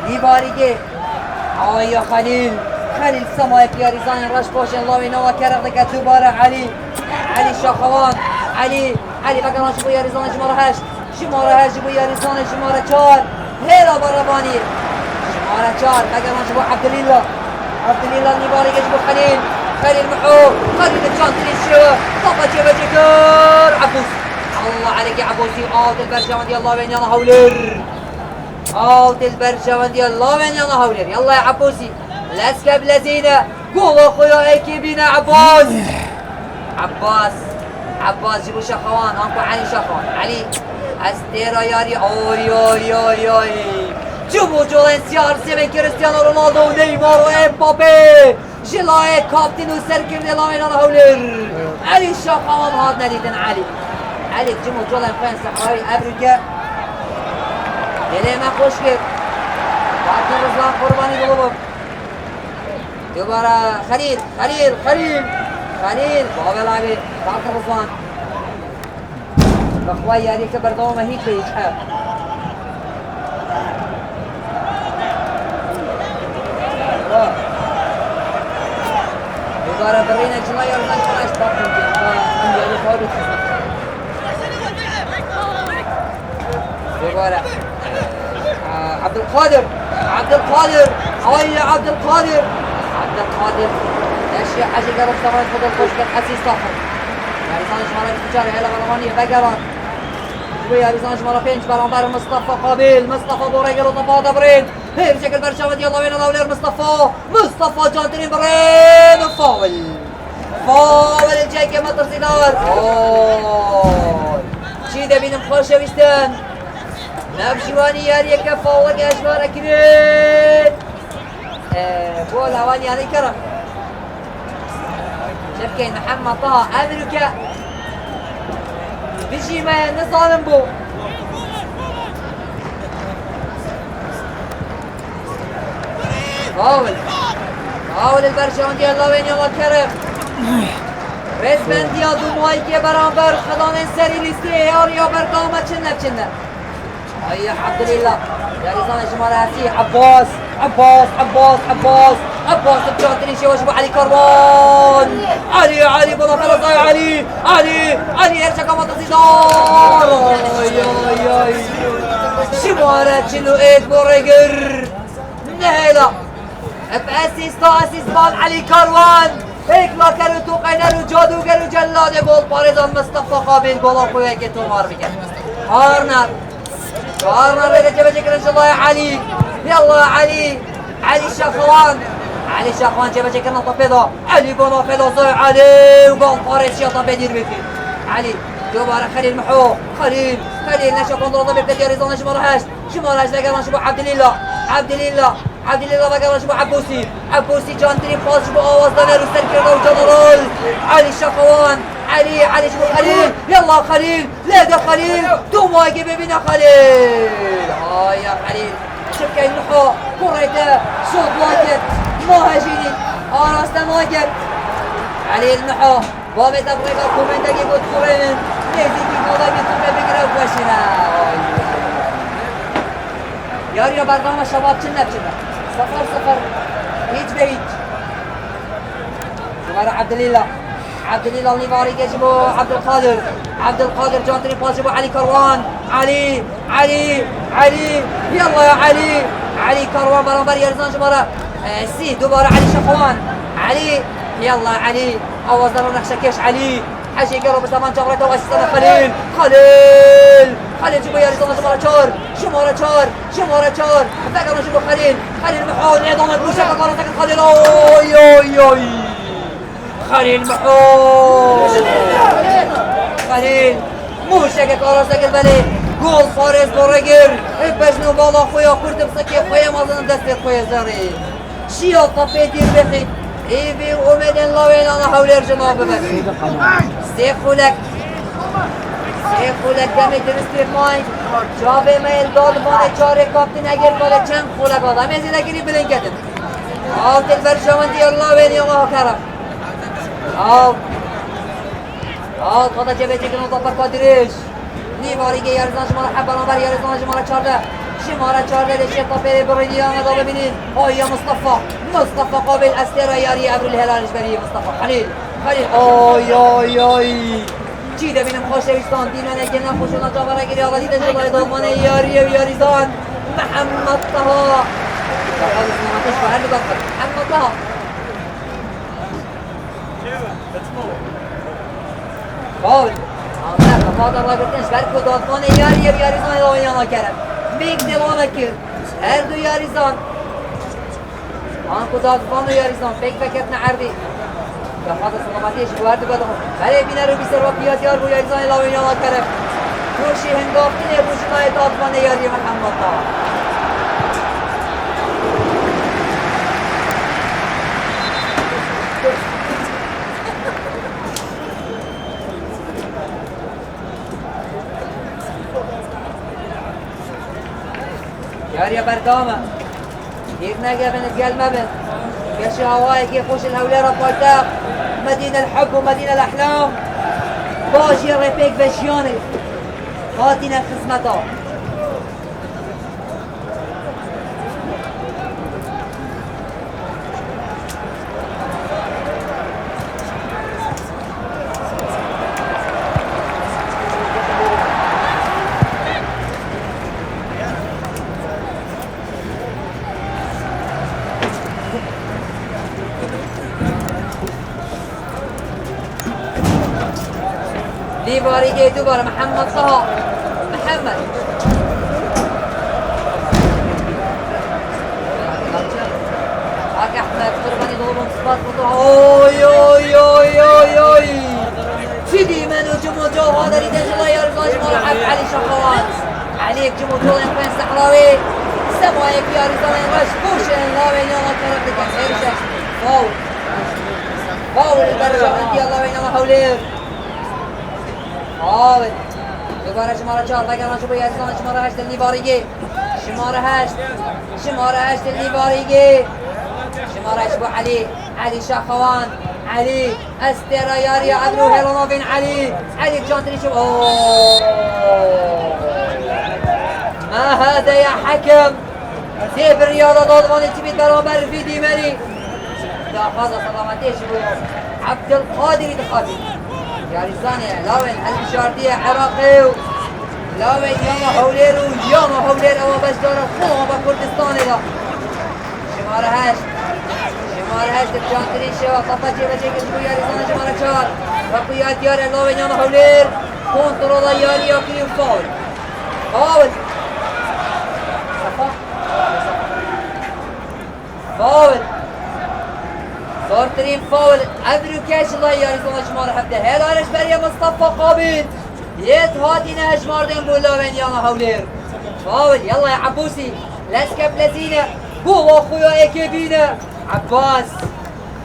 دیواری آیا خلیل سمای پیاریزان رش باشن لاوی نوا کرد که دوباره علی شاخوان علی بگران شبو یاریزان شماره 8 شبو یاریزان شماره 4 هیلا برابانی شماره 4 بگران شبو عبدالله نیباری شبو خلیل محو خلیل الجانتري شو طبع جبه جكر عبوس الله عليك يا عبوسي اوت البرشاوند يلا وين يلا هولر اوت البرشاوند يلا وين يلا هولر يلا يا عبوسي لاسكب لزينه قول اخويا ايكيبينا عباس جيبوا شخوان انكو علي شخوان علي استيرا ياري اوي جيبوا جولنسيار سيمن كريستيانو رونالدو ونيمار وامبابي جلاي كابتن وسركر يلا وين يلا هولر علي شخوان هاد نديدن علي جيبوا جولن فين صحراوي ابريكا يلي ما خوش كيف بعد رزان قرباني قلوبهم دوباره خليل بابا لعبي بعد رزان بخواي يعني كبر دوما هيك بيجحب دوباره برينا جلاي ورزان شراش باقي يعني فاضي دوباره عبد القادر هاي عبد القادر اشياء حاجه قرب طبعا فضل خوش كان حسيس صاحب ياريزان شمارة بتجاري هلا برمانية بقرة شوية ياريزان شمارة بينش برامبار مصطفى قابيل مصطفى بوريقر وطفا دبرين هي بشكل برشاوند يلا وين الاولير مصطفى جانترين برين فاول الجايكة مطر زيدان شي ده بين مخوشة ويستان نبشواني ياري كفاوة كاشوارة كريت بول هواني يعني كرم شبكين محمد طه أمريكا بيجي ما نظالم بو فاول البرشان دي الله وين يلا كرم رزبن دي دوماي كي برانبر خدان سري ليستي يا برقامة چنه أي عبد الله يا ريزان جمال هاتي عباس بجانتني شي وجبه علي كروان علي بلا خلاص علي ارجع كما تصيدار اي شمارة شنو ايد بوريجر نهيلا اسيست بال علي كروان هيك لا كانوا توقعنا جادوگر جلاد گل پاریزان مصطفى قابل گل خویا که تو مار بکن کارنر بده جبه ان شاء الله يا علي يلا علي شاخوان جبه جكرنا طبيضه علي قول فيضه صايع علي وقول باريس يا طبيعي دير بكي علي دوباره خليل محو خليل نشا كونترول طبيعي بدي ريزون شمارهاش لقى نشوف عبد الله بقى نشوف عبوسي جانتري باس شوف آواز دانه رو سر کرده و جنرال علي شاخوان علي شوف خليل يلا خليل لا خليل دوماجي ببينا خليل يا خليل شبكة المحو كريته شوط واجد مهاجيني آراسته ماجد علي المحو بابي تبغيقه كومنتاكي قد كورين نزيكي قضاي بيتوبه بگره و باشينا ياريا برنامه شباب چنه 0-0 هيج به هيج دوباره عبد الله النيفاري يجيبه عبد القادر جانتري باس يجيبه علي كروان علي يلا يا علي كروان برانبر يرزان جمارة سي دوباره علي شاخوان يلا علي آواز دارو نخشكيش علي حاجة يقرب زمان جمرته واسيستنا خليل جيبه يرزان شمارة چار فقط نشوفه خليل محول نظام البوشة فقط خليل محول خليل موشك كاراسك البلي گل فارس بوريجر بجنو بالا خويا كرت بسكي خويا مازن دست خويا زاري شيا طفي دير بخي ايبي ومدن لاوين انا حول ارجما ببس سيخولك دمی درستی مای جابه میل داد مال چاره کاپتین اگر مال چند خولک آدم از این اگری بلین کردن آفتل برشامندی الله وینی الله کرم خدا جبه جگن و دابر کادرش نیواری که یارزان شما را حبران بر یارزان شما را چارده دشت تا پیره برینی آنه دا ببینید آیا مصطفى قابل استر یاری ابر الهلالش بری مصطفى خلیل آی چیده بینم خوشویستان دینا نگه نخوشونا جاوره گیری آقا دیده جلای دالمان یاری و یاریزان محمد طه محمد طه فاول فادر را گفتنش برکو دالمان یاری و یاریزان دالمانیانا کرد بیگ دلانه کرد هر دو یاریزان آنکو دالمان و یاریزان بیگ فکرت نعردی یا خاطر سلامتیش گوارد بده برای بینه رو بیسر و پیاد یار بوی اجزای لاوین یاد کرد روشی هنگافتینه روشنای دادمان یاری محمد طه یاری بردامه گیر نگه بند گل مبند كشي هواي كيف خوش الهوليرة بويتاق مدينة الحب ومدينة الأحلام باشي ريبيك بشيوني هاتينا خدمتها ليفاري جاي دوباره محمد طه هاك احمد قرباني ضربهم صفات اوي سيدي منو جمو جو هذا اللي دجلا يرزاج مرحب علي عليك جمهور بين صحراوي سمايك يا ريزان مشبوش الله وين يلا كرب لك هيرشة فاول البرجة عندي الله وين يلا هولير فاول دوباره شماره 4 وگران شو باید سان شماره 8 لیواریگی شماره 8 لیواریگی شماره 8 بو علي شاخوان علي استرایاری عبرو هیلونوفین علي جانتري شو ما هذا يا حكم سيف الرياضة ضادواني تبيت برابر في ديمالي لا فاضل سلامتيش عبد القادر دخاتي يا رزاني لاوين البشاردية عراقي لاوين ياما هوليرو ياما هولير اما باش دارا خوها با كردستاني دا شمارة 8 الجانتري شوا طفا جيبا جيكا شبو يا رزاني شمارة 4 وقويات ياري لاوين ياما هولير كونترولا ياري ياكي فاول فاول صار ترين فاول ابروكاش الله يا رزاني شمارة 7 هلالش بريا مصطفى قابل يت هاتينا هجماردين بولا وين ياما هولير فاول يلا يا عبوسي لسكب لزينة هو اخويا ايكيبينا عباس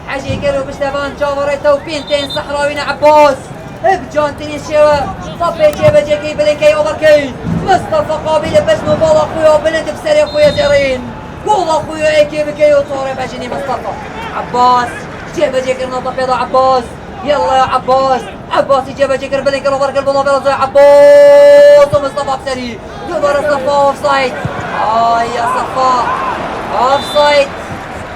حاجي قالوا بشتفان شاوريتو بينتين صحراوينا عباس بجانتين الشوا طبي جيبا جيكي بلينكي اوفركي مصطفى قابل باش نبال اخويا بلند بسري اخويا زيرين قول اخويا ايكيبكي وطوري باجيني مصطفى عباس جيبا جيكي نطا بيضا عباس يلا يا عباس جيبا جيكي بلينكي اوفركي البلا بيضا عباس ومصطفى بسري دوباره صفا اوف سايد يا صفا اوف سايد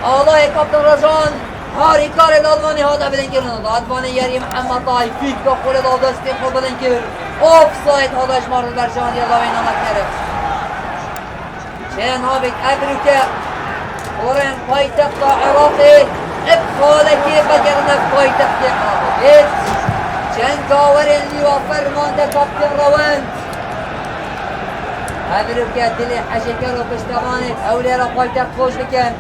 الله يا كابتن رجان هاري كار الالماني هذا بلينكر ادواني ياري محمد طاي فيك دخول دادا استيقظ بلينكر اوف سايد هذا شمار البرجان يلا وين انا كرف شين هابك ابروكا ورين بايتخت عراقي ابخالة كيف بقرنا بايتخت عراقي شين كاورين اللي وفر مانده كابتن روان ابروكا دلي حشكر وبشتغانت اوليرا بايتخت خوش بكن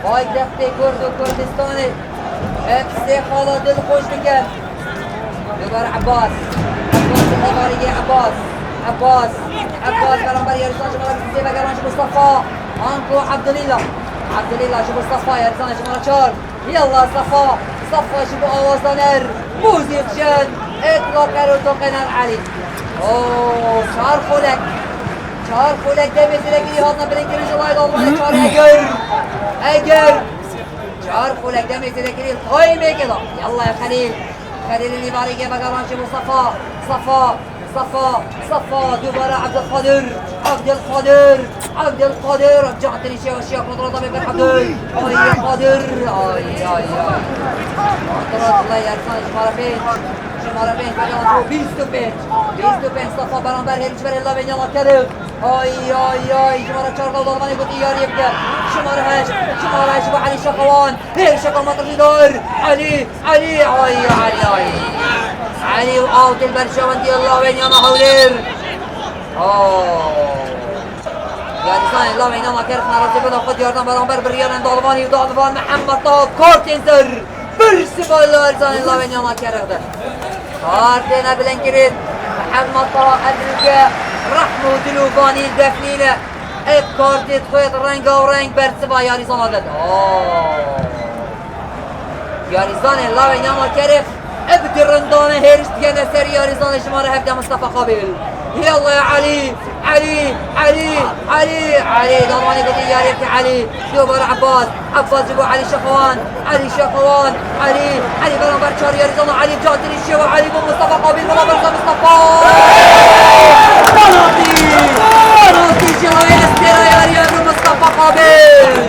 بايتخت كرد وكردستاني اكسي خالا دل خوش بكن دوباره عباس الغباري عباس برنبر يا رزان شمارة بسيبه قران شو مصطفى انكو عبد الله شو مصطفى يا رزان شمارة 4 يلا صفا شو آواز دانر موزيك شن اطلاق اروتوقنر علي چهار خولک دمی زیرگیری هاتنا بلینکری جلای دالوانه 4 اگر 4 خولک دمی زیرگیری قایمه کدا يلا يا خليل اللي باريجي بقران شو صفا دوباره عبد القادر رجعت لي شيء واشياء قدرات بن عبدل يا قادر اي الله يا رزان شماره بين فجأة بيستو بين صفا برانبر هيرش بر الله بين يلا كرب اي شماره 4 ضرباني قد ايار يبدا شماره 8 علي شقوان هيرش مطر دور علي علي واوت البرشاوان دي الله وين ياما هولير يا رزان الله وين ياما كرف نرازي بنا خد ياردن برانبر بريان دالواني ودالوان محمد طاب كورتينزر برسي بالله رزان الله وين ياما كرف ده كارتينا بلنكرين محمد طاب ادريكا رحمو دلوفاني الدفنينة كارتي تخيط رنگا ورنگ برسي يا رزان هذا يا رزان الله وين ياما كرف ابدي الرندانة هيرش تيانا سري يا رزان شمارة هبدا مصطفى قابل يلا يا علي ضماني قد يا ريت علي دوباره عباس جيبوا علي شقوان علي برنبر شهر يا رزان علي جاتري الشيوة علي بو مصطفى قابل برنبر مصطفى بناطي جلوين استيرا يا ريال مصطفى قابل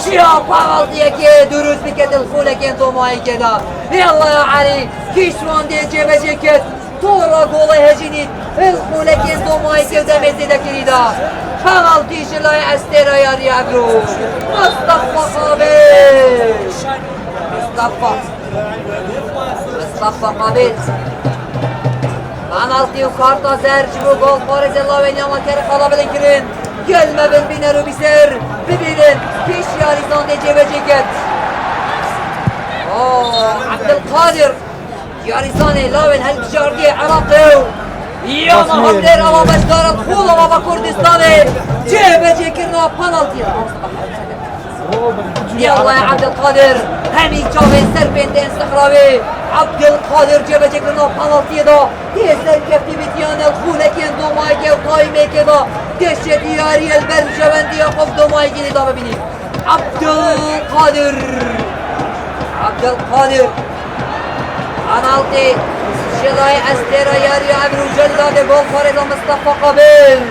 شياطة غلطية كي دروس بكت الخولة كي انتو ماي كدا يلا يا علي كيشوان دي جيبا جيكت طورا قولي هجيني الخولة كي انتو ماي كدا مزيدا كريدا غلطي جلوين استيرا يا ريال مصطفى قابل penaltı karta zercibu gol Farizella ve Nyamakere kalabilen gelme ben bineru biser bibirin piş yarizan de cebeceket عبد القادر yarizan laven hel bijardiye Iraqi يا ما هولير أما بشدار الخول أما كردستاني جيبه كرنا بانالتي يلا يا عبد القادر همین جاوه سرپنده استخراوی عبد القادر جبه جگرنا پنالتی دا دیسر کفتی بیتیان الخولکین دومایی که و قایمه که دا دشت دیاری البر جواندی خوب دومایی که دا ببینیم عبد القادر پنالتی شلای استرا یاری عبرو جلاد گل خارج مصطفى قابل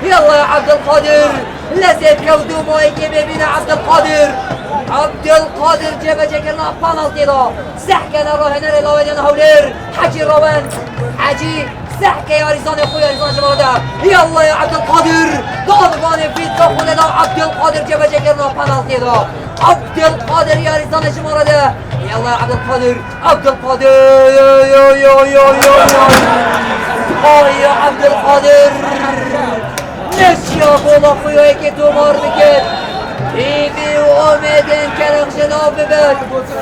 يلا يا عبد القادر لازم كودو مايكي ببين عبد القادر جبه جكرنا بانالتي دا سحكنا راهنا للاوين هولير حجي روان حجي سحكه يا ريزان اخويا ريزان شمال ده يلا يا عبد القادر ضربان في الدخول دا عبد القادر جبه جكرنا بانالتي دا عبد القادر يا ريزان شمال ده يلا يا عبد القادر يا عبد القادر نشيا بولا خويا که دومار بکن ایوی و آمدن کرم جناب ببر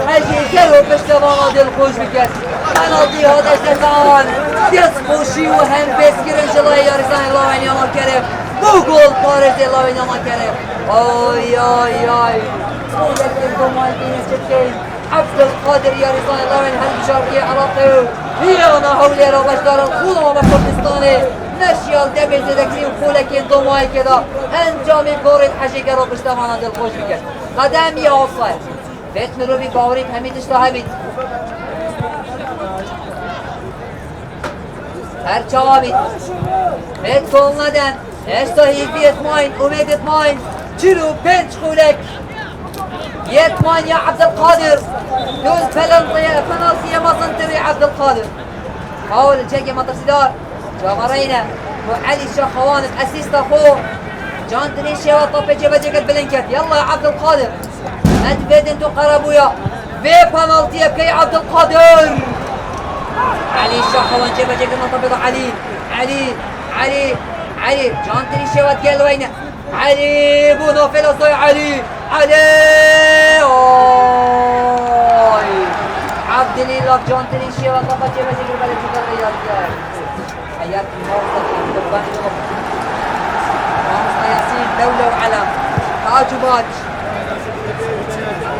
هجی کرو پشتوانا دل خوش بکن پنالتی ها دستان دست خوشی و هم بسکرن جلای یارزان الله و نیامان کرم بو گل پارز الله و نیامان کرم آی مولکن دومار دینه چکن عبد القادر یارزان الله و نیامان بشارکی عراقی هیانا حولی را بشدار الخول و بکردستانه نشیال دبل دکریم خولکین دومایی که دا انجام گورید حشیگه رو پشتوانا دل خوش بکن قدم یا آفاید فتن رو بی باورید همیدش تا همید هر چوابید فت کن ندن اشتا هیفی اتماین امید اتماین 45 خولک يتمان يا عبد القادر دوز بلنطية مصنتري عبد القادر حاول الجاكي مطرسدار جامرينا وعلي الشخوان بأسيست أخوه جان تريشي وطبي جبا جاكت بلنكت يلا يا عبد القادر أدبد انتو قربويا في بانالتيا بكي عبد القادر علي الشخوان جبا جاكت مطبي علي جان تريشي وتقال وينه علي بونو فيلوسوي علي عبد الله جان تريشي وطبي جبا جاكت بلنكت الرياض حياة الموصل ياسين دولة وعلم تعجبات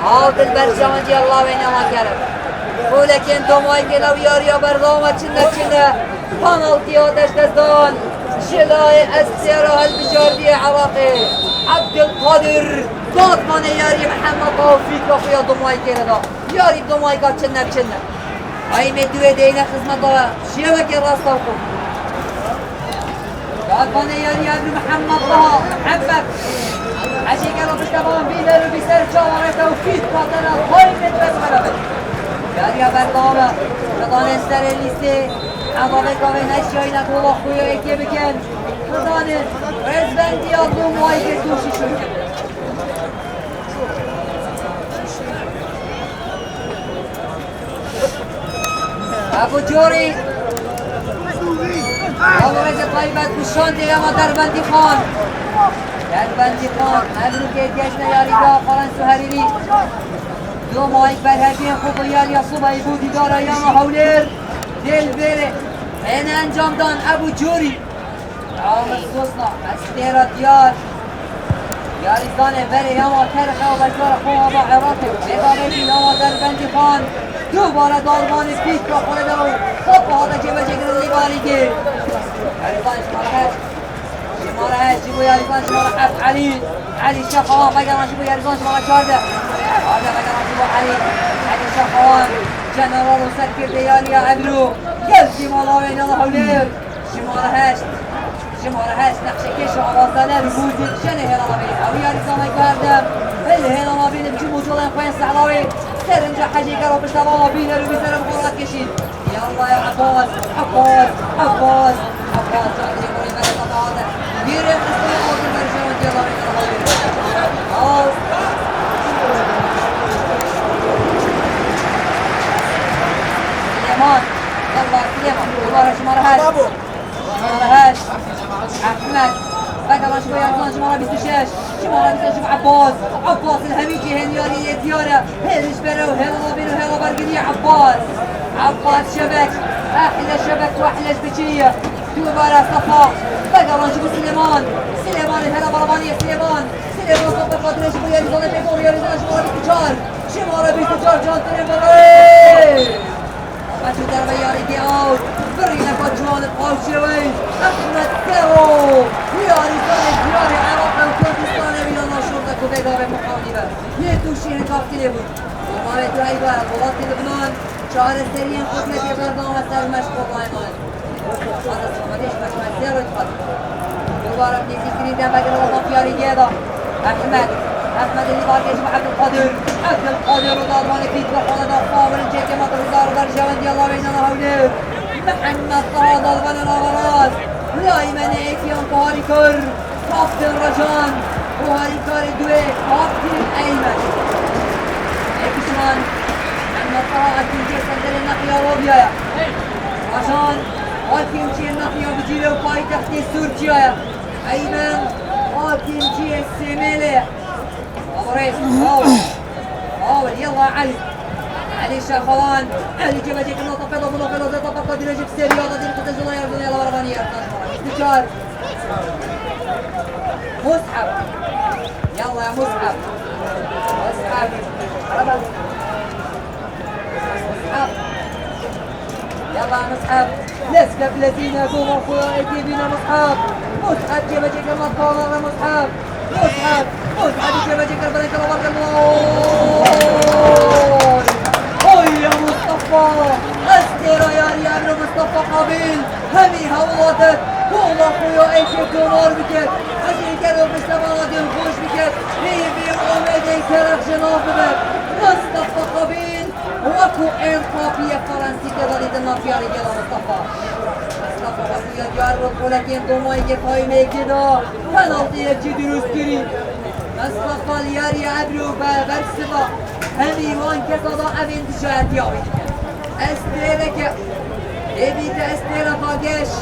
هذا البرجمان دي الله بينما كرم ولكن دوماي كلاو ياريا برغامة چنه بانالتي آتش دستان شلاي السيرة هالبجار دي عراقي عبد القادر دادمان ياري محمد توفيق وخويا دوماي كلا ياري دوماي كا چنه هاي مدوه دينا خزمة دا شيوك الراستاكم دادمان ياري عبد محمد طه محمد عشيك ربش تبان بيدر وبيسر شاورة توفيق قاتنا هاي مدوه غلبت ياري برنامه خدان استر لیسته عضابه کاوه نشیایی نتولا خویا ایکی بکن خدان رزبندی آدلو مایی که توشی شد ابو جوری آلوز طایبت بشانده اما دربندی خان ابرو که دیشن یاری دا فرانسو حریری دو مایک بر هدیه خوب یاری صبحی بودی داره یا هولر دل بره این انجام دان ابو جوری عامل سوسنا استیرا دیار یاری دانه بره یا ما کرخه و بشار خواه با عراقی بگاوه یا ما دربندی خان دوباره دالمان پیک را خورده و خوب هادا که بچه گرد لیباریگی یاری دان شماره هشت شبو یاری دان شماره هفت علی شخوان بگران شبو یاری دان شماره 14 بگران شبو علی شخوان جنرال و سرکر دیاری ابرو گلتی مالا بین الله حولیر شماره هشت نقشه کش آوازدانه رموزی شنه هلالا بین او یاری زامه کردم هلالا بین بچه موجودن خوین سعلاوی سرنجا حجی کرو پشتوالا بین رو بیسرم خورات کشید یالله یا عباس جانجی کوری بره تطاعاده بیرم اسمی آزر برشون دیالا بین الله سليمان دوباره شماره هشت احمد بقى شوية يرزان شماره 26 عباس الهميكي هنياري ديارة هلش برو هلا بينو هلا برقنية عباس شبك احلى شبك واحلى شبكية دوباره صفا بگران جبو سلیمان سلیمان هلا بربانی سلیمان سلیمان صفا قادرش بو یاریزانه بگو یاریزانه شماره 24 شماره 24 جان ترین بچه در بیارگی آوت برینه با جوان قاوچوی احمد ترو یاریزان دیار عراق و کردستان ویلان شرطه که بگاه مقامی بر یه دوشی هنگافتیله بود مامه تو ای بر بلاتی لبنان چهار سرین قدمتی برنامه سرمش قبایمان از سامدش مشمه سر اتفاد دوباره بنیزی کریدن بگر الله بیارگی دا احمد اللي باقيش مع عبد القادر وضربان كيد وحوله دفاور الجيك ما تهزار برجوان دي الله بيننا هولير محمد طه ضربان الاغراض دائما ايكيان بهاري كر كابتن رجان بهاري كاري دوي كابتن ايمن ايكشمان محمد طه اكيد جي صدر النقيا وبيايا رجان اكيد جي النقيا بجيله وباي تحتي سورجيايا ايمن اكيد جي السميلي ريس اول يلا علي الشاخوان علي جيب جيك النقطة فيضة بنقطة زي طبقة دي نجيب سيرياضة دي نقطة جلا يرضون يلا ورغانية استشار مسحب يلا يا مسحب مسحب يلا يا مسحب لسه بلازينا قوم اخويا ايدينا مسحب مسحب جيب جيك النقطة يا مسحب مسحب جيب جيك البريك الله اوه يا مصطفى استرا يا ابن مصطفى قابل همي هولاتك والله خويا ايكي كونار بكت عشان كانوا بسلامات الخوش بكت هي بيوم كرخ جناح بك مصطفى قابل وكو ان قابية فرنسي كذلك النافية رجال مصطفى بسیار دیار رو کلکین دومایی که پای میکده پنالتی یکی درست کری مصطفى لیاری عبرو برسما همیوان کسادا اوین تشاهدی آوید استیره که ایبیت استیره باگش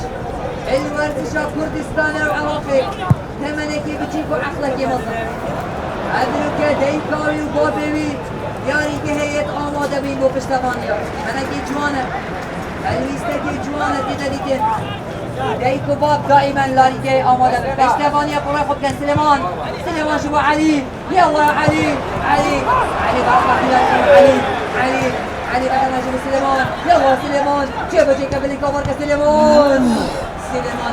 الورزشا کردستان و عراقی تمنه که بچیک و اخلاقی مصر عبرو که دیکاوی و بابوی یاری که هیت آماده بین و پشتوانیا منه که جوانه الویسته که جوانه دیده دیدین دیکو باب دائما لاریگه آماده پشتوانیا برای خود کن سلیمان شبو علي يلا يا علي بارك الله علي بدل ما يجيب سليمان يلا سليمان جيب قبل الكفر سليمان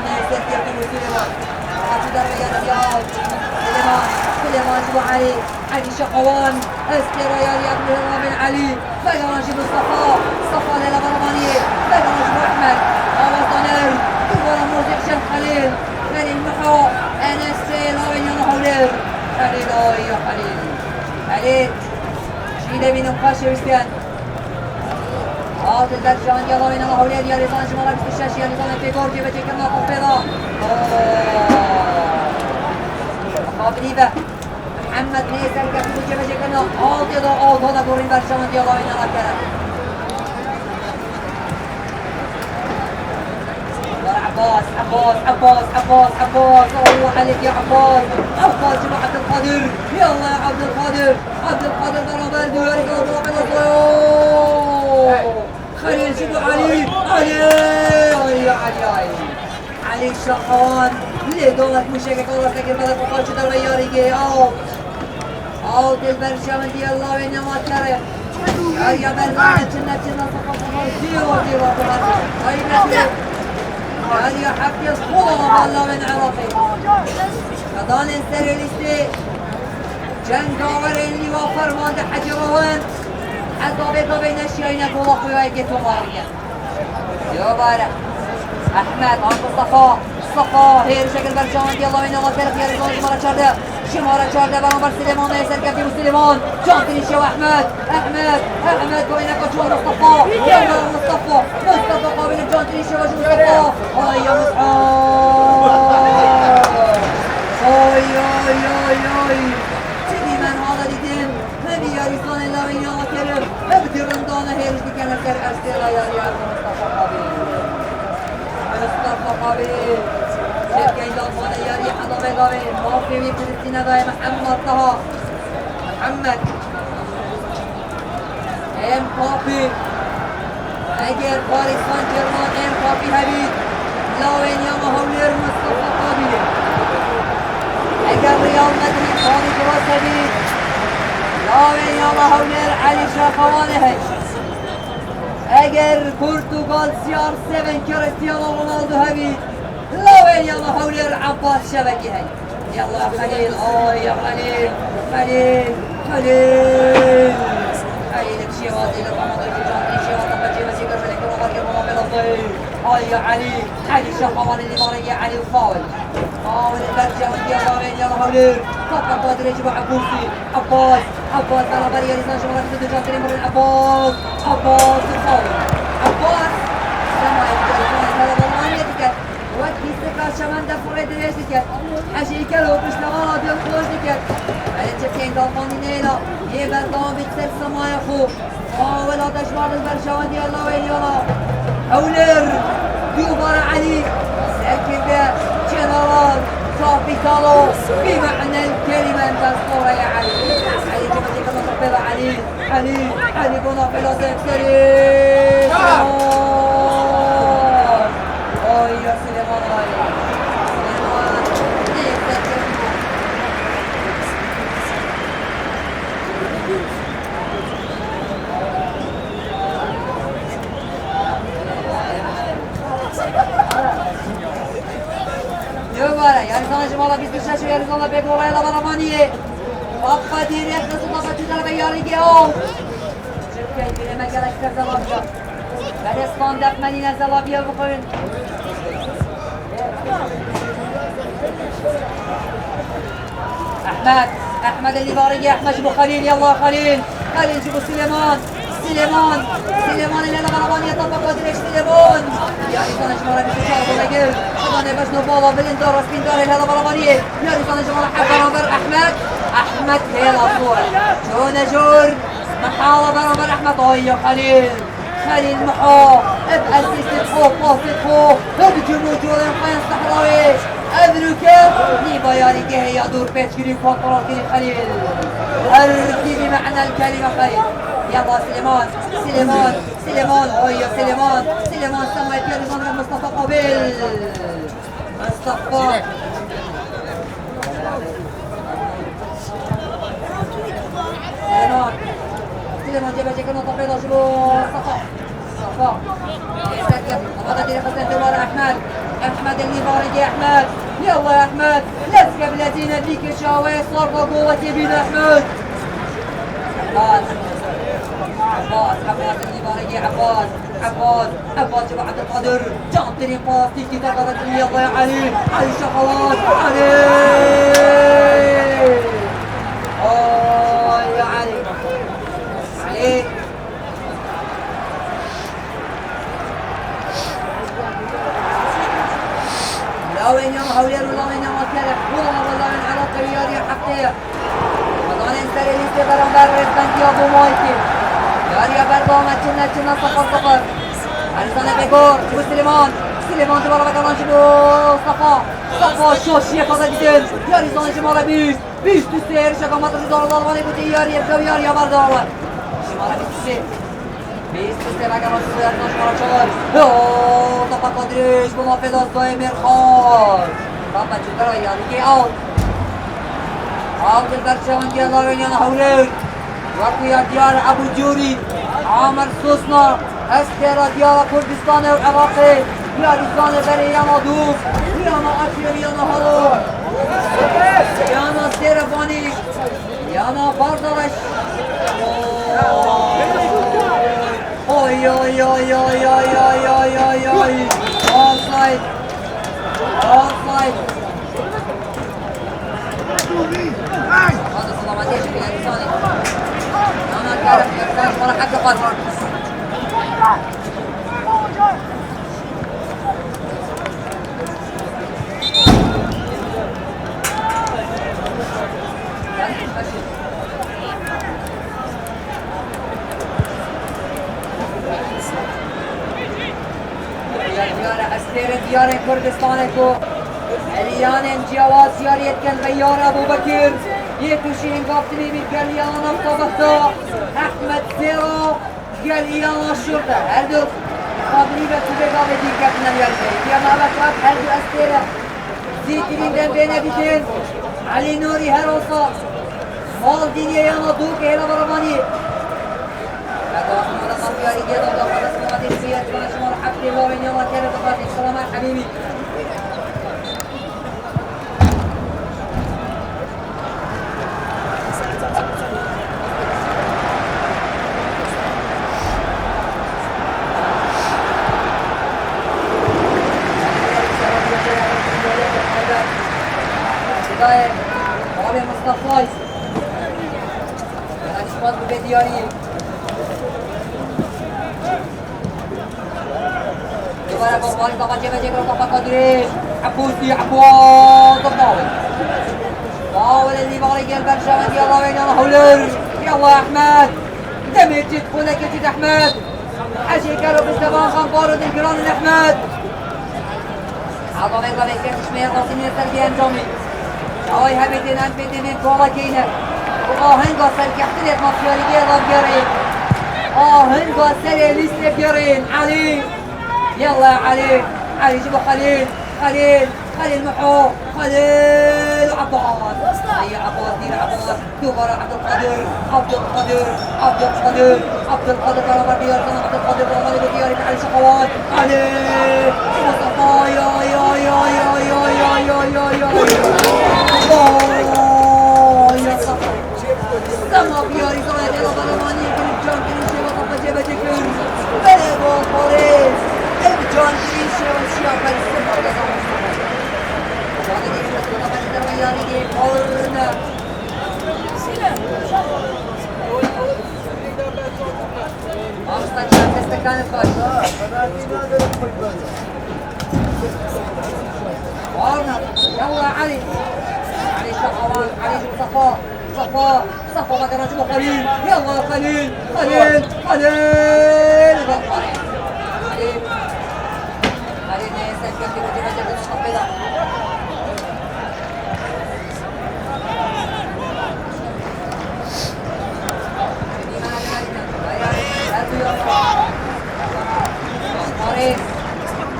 نايسر يقتل سليمان حاطط ضربه يا رياض سليمان شبو علي شقوان استرا يا ابن من علي بقى نجيب صفا ليلى برمانيه بقى نجيب احمد طنر ورا مرزق شم خليل المحو انس لاوين يا هولير خليل شيله بين القاشه وستان عاطل درجان يلا بين هولير يا رضوان شمال 26 يا رضوان في جول جيبه كما قفيضه قابليبه محمد نيسر كابتن جيبه كما عاطل هذا جول برشان يلا بين الكره عباس الله عليك يا عباس جمع عبد القادر يلا يا عبد القادر ضربة ديارك خليل شنو علي الشقوان اللي دولت مشاكل الله تكر بدل فقال شو ضربة ياريكي اوت البرشام دي الله وينما ترى يا برزانة جنة زيرو هذه حق يصفوها والله من عراقي كذان السيرياليستي جنگاورين اللي وفر ماند حجرهن حتى بين الشيئين كل اخويا يكتوا ماريا يا بارك احمد صفا هي شكل برشان دي الله من الله تاريخ يا رجال شمارة شارده برابر سليمان يسر كفي وسليمان جان تنشي واحمد احمد بينك وجوه مصطفى يلا مصطفى قابل جان تنشي وجوه مصطفى هاي يا مصعب سيدي من هذا ديدين نبي يا رسول الله من يوم كرم ابدي رمضان هيرش دي كان الكر ارسل يا رياض مصطفى قابل شركة إضافة ياري حضر قابل موفي ويبتدتنا داي محمد طه ام بابي اگر باريس سان جيرمان ام بابي هبيد لاوين يا هولير مصطفى قابل اگر ريال مدريد خاني جواسبي لاوين يا هولير علي شاخوانه اگر پرتغال سیار 7 كريستيانو رونالدو هبي لاوين يا هولير عباس شبكي هاي يلا خليل يا خليل خليل خليل خليل بشيوات الى رمضان الجاني شيوات بجي مسيكر في الكره غير رمضان يا علي علي شخوان اللي مريا علي وفاول فاول البرجة ودي لاوين يا هولير فقط قادر يجيب عبوسي عباس عباس على بريا لسان شمال في الجاني مريا عباس عباس الفاول عباس لما يتكلم هذا بالله يتكلم وقتی سکاشمان دفعه درستی کرد حشیکل و پشتغال آدم خوش کرد ولی چه این دالقانی نیلا یه بردام بیتر سمای خوب حاول آتش وارد برشواندی الله و ایالا هولر دوباره علی سرکرده جنرال کاپیتالو بمعنى الكلمة انت اسطورة يا علي علي جمعتك الله تقبل علي علي علي بنا في لازم كريم يا سليمان دوباره yarısına cimala biz dışarı yarısına bek oraya la baramaniye Papa direkt nasıl da tutar ve yarı gel Türkiye bileme gerekse zalabca Ben İspan'da Medine zalabya bu koyun أحمد اللي بارجي أحمد جبو خليل يلا خليل جبو سليمان اللي أنا غلبان يطبق ودريش سليمان يا ريسان جمالة بتشارك ولقل أنا باش نبالا بالإندار وسبيندار اللي هذا غلبانية يا ريسان جمالة حبا برابر أحمد هي الأصورة جونا جور محاولة برابر أحمد يا خليل محو بأسيس تخو هبجمو جولين قيس صحراوي أدركه نيبا ياري كهي يدور بيت كريم فاطرات كريم خليل أرتي بمعنى الكلمة خليل يلا سليمان يا سليمان سمع يا رضوان مصطفى قابل مصطفى سليمان جاب جاكنا طبيعة جبو صفا هذا دير خزن دوار أحمد اللي بارك يا أحمد يلا يا أحمد لسك بلادينا بيك شاوي صرفة قوتي بين أحمد عباس اللي بارك يا عباس جماعة عبد القادر جانتني باس تيكي تاكا يلا يا علي شخوات علي يا علي لاوين يوم هولير ولاوين يوم كلف والله العراق رياضي حقيقة رمضان انسري ليستي برامبر ريستانتي ابو مايكي ياريا برضوما كنا صفر عرضان بيقور جبو سليمان دوباره بكران جبو صفا شوشية كذا جديد ياري زان جمالة بيش تسير شكا مطر دار الالواني بودي ياري يبقى ياريا برضوما جمالة بيش تسير بكران جبو ياري نشمارا شغل طبعا قدريش بمحافظ أصدقائي مرخار طبعا شكرا ياري كي اوت البرشوانجي الله وينيانا هولير وكويا ديار أبو جوري عامر سوسنا استيرا ديار كردستان والعراقي ياريستان بريانا دوف يانا أشير يانا هلو يانا سيرفانيش يانا باردرش offside هذا صدمات يجب الإنساني أنا كارم الإنساني مرة حق قرر ديار كردستان کو الیان جواز یاریت کن غیار ابو بکر یکوشی انگافتنی بید گلیان افتابختا احمد زیرا گلیان شرطه هر دو مقابلی به تو بگاه بدیم که نمیاری بیا ما بکرات هر دو استیره زیترین دن بینه بیتین علی نوری هر اوصا مال دینیه یانا دو که هلا برمانی لكن هذا مافيا رجال الله خلاص ما قادر فيها تبغى شو راح أحكي الله وين يلا كذا تبغى السلام حبيبي بداية رابع مصطفى أنا شفت بالفيديوهي دوباره با باری با جبه جبه رو با قدری عبوسی عبوات الطاول طاول اللي بغى يجيب برشاوند يلا وين يلا هولر يلا احمد دمج تدخلك يا سيد احمد حشي كانوا بالزبان خنبار ودنجران احمد عظمه قبل كيف تشمير راسين السلبي انجامي هاي هبتين ان بدين كولا كينه وهنگا سركحتنت مافياري دي ضبيرين هنگا سري ليست بيرين علي يلا يا علي علي جيبوا خليل محو خليل عباس هيا عباس دير عباس دوباره عبد القادر ترى برديار كان عبد القادر والله بدياري علي شقوات علي مصطفى يا صفا سما بياري زايد يلا برماني كل جان كل شيء وطفى جيبه تكن بلغوا فوريس الجان كل شيء والشيء بالسما ولا زمان هذا دي شو طبعا الدربياني دي قولنا أمستكان تستكان الفاش وارنا يلا علي شقوان علي صفا ما كان نجيبه خليل يلا خليل نيسان كيف تجيبه جبه تشطبيضة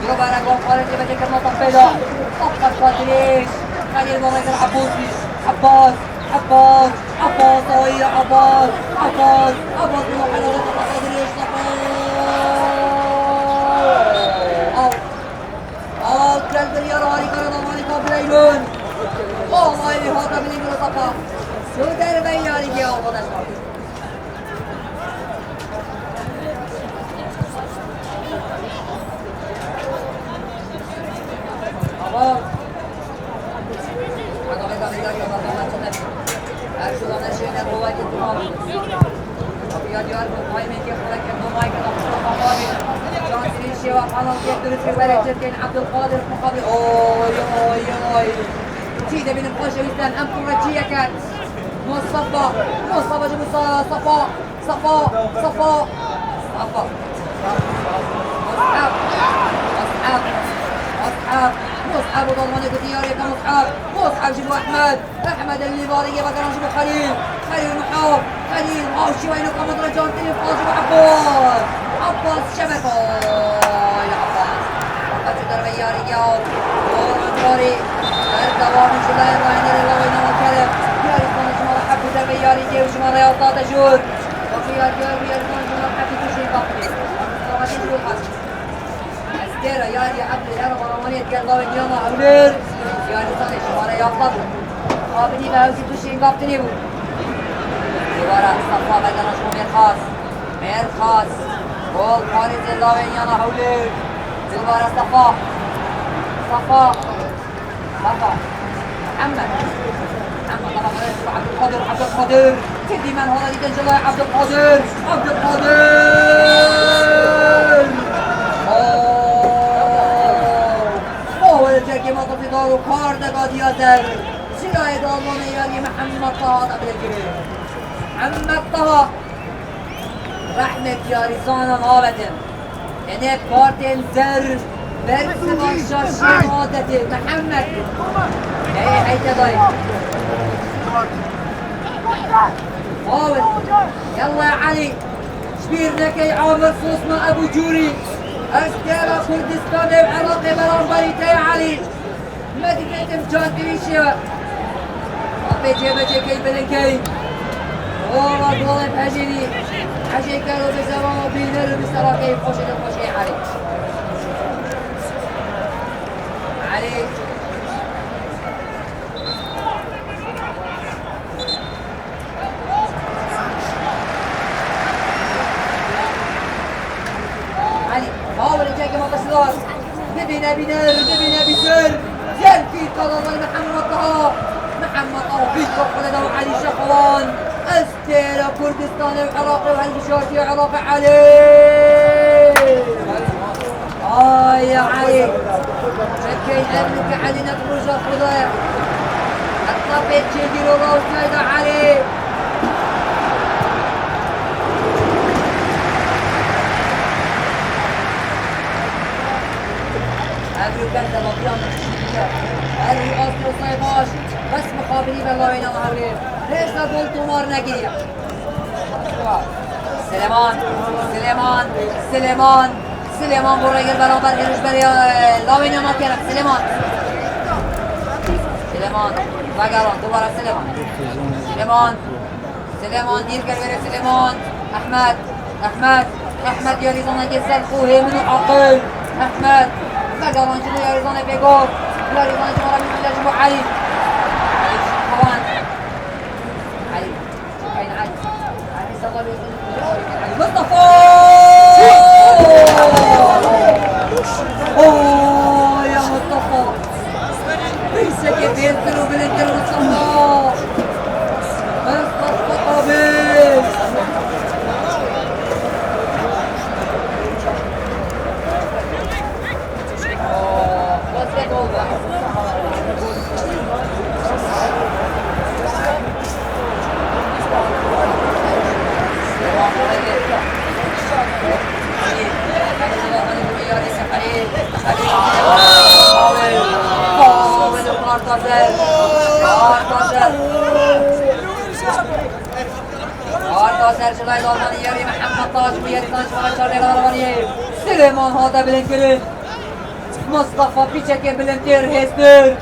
دوباره گل خارج جبه جبه مطبيضة طبقت قادريش خليل مغيث العبوسي عباس هي عباس بروح على رقم قادريش كلب اليراري كرضماني قبليلون والله اللي هذا من يقول صفا شو دربي يا رجال هذا عبد القادر مقابل اوي تيدا بين القوش ويسلام امكم رجيه كانت مصطفى جابوا صفا مصعب وضماني بدياري مصعب جيبوا احمد اللي باري يبقى جيبوا خليل محاو شي وينو قمد رجال تلي جيبوا عباس شبكه يا عباس دربي يا رجال ورمضاري الدوام ان شاء الله يلا هنا وين وكذا يا رجال شمال حب دربي يا رجال وشمال يا طاط جور وفي يا رجال شمال حب تشي بقي طبعا شو حاجه استيرا يا عبد الهرم ورمانيه قال الله يلا اولير يا رجال شمال يا طاط قابلي بها تشي بقي بو دوباره صفا بدل شمال خاص گل خارج الله يلا اولير دوباره صفا محمد طبعا عبد القادر تدي من هذا اللي تنجلى عبد القادر هو الجاكي ما في داره كارد قد يزر سلاي دالون يالي محمد طه قبل الجبل محمد طه رحمة يا رزانا غابة هنا كارتين زر برسمان شاشي عادتي محمد ايه حيث ضايق حاول يلا يا علي شبير لك يا عامر صوصنا ابو جوري أسكال كردستان العراق برانبريتا يا علي مدينة امجاد بريشيا أبي جيبا جيكي بلنكي والله ظلم هجري حجي كانوا بزمان وبينر بسراكي خوشي خوشي علي علي علي حاول الجاكي ما تصدر نبينا بنار نبينا بسر ينفي قرار محمد طه محمد طه في كفر دو علي شقوان استيرا كردستان العراق وهالبشارتي عراق علي يا علي شكي ابنك علي نبرج الخضر الطبيب جدير الله وسيدة علي أبرو كنت مطيان أبرو أصل صيباش بس مقابلي بالله وين الله عليه ليس قلت مار نجية سليمان سليمان سليمان سليمان بريجر برابر هرش بريا لاوين ما كيرك سليمان سليمان بقرا دوباره سليمان سليمان سليمان دير كبير سليمان أحمد أحمد أحمد يا ريزانا جسد خوه من عقل أحمد بقرا شنو يا ريزانا بيجور يا ريزانا شنو رامي ولا شنو علي خوان علي أين علي علي صغر مصطفى يا مصطفى ليس كبير تلو بالانتر مصطفى مصطفى قابل let's get over Artasel Şulay'da Almanı yeri Muhammed Taş bu yeri tanışmağa çağırıyor Almanı'yı Süleyman Hada Bilenkirin Mustafa Piçek'e Bilentir Hestur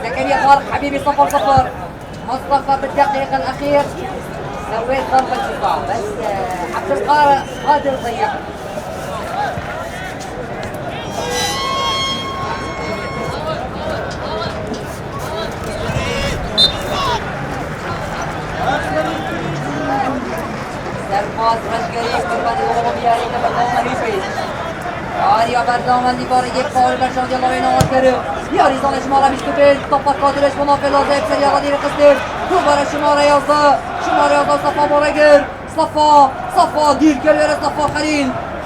زكريا طارق حبيبي 0-0 مصطفى بالدقيقة الأخير سويت ضربة شفاء بس عبد القادر ضيع سرفاز مشگری قربانی دوم بیاری که برنامه هیپی آریا برنامه لیبار یک فاول برشان جلو این آمد کرد یاری زان شماره 25 طبق قادرش منافل آزه اکسر یا غدیر قصدر دوباره شماره 11 شماره 11 صفا بارگر صفا گیر کرد صفا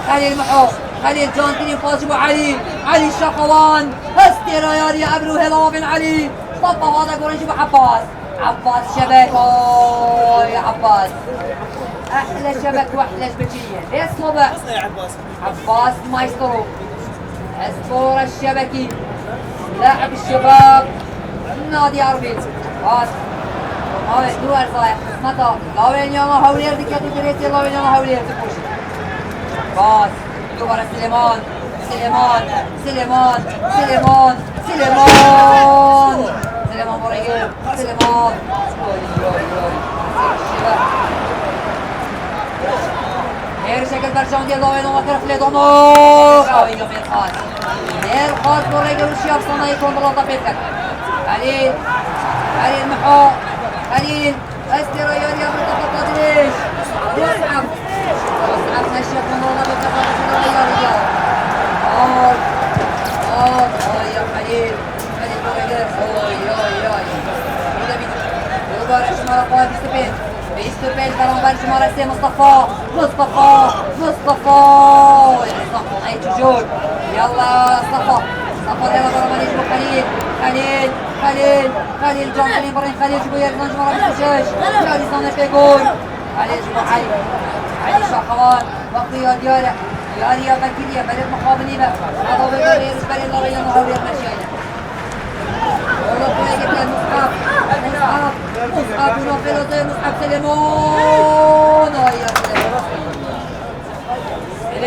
خلیل محو خلیل جانتینی فاجب علي الشقوان استيرا ياري ابرو هلال بن علي صفا هذا قرنش عباس شبك يا عباس احلى شبك واحلى شبكيه ليه اسمه بقى عباس مايسترو اسطوره الشبكي لاعب الشباب نادي اربيل باس هاي دو ارزاق متى لاوين يوم هولير دكتور دريتي لاوين يوم هولير تخش باس دوباره سليمان بريق سليمان غير شكل برشان ديال لاوين وما طرف لي دونو قوي يوم الخاص ديال خاص بريق وشياب صنع يكون بلاطه بيتك خليل محو خليل استريان يا مرتضى قادريش مصعب نشف من بلاطه بيتك يا رجال يا خليل بريق دوباره شماره قائد بيستوبين برانبر شماره 3 مصطفى اي تجول يلا صفا يلا برانبر يجيبو خليل جانتني برين خليل جيبو يرزان شماره 26 يا لسانه بيقول خليل جيبو علي شقوان بقية دياله يا بكيريا بلد مقابلي بقى هذا بقى يرزبالي الله ريان وهولي المشيئة والله كنا جبنا مصعب ونوفيلو زي مصعب سليمان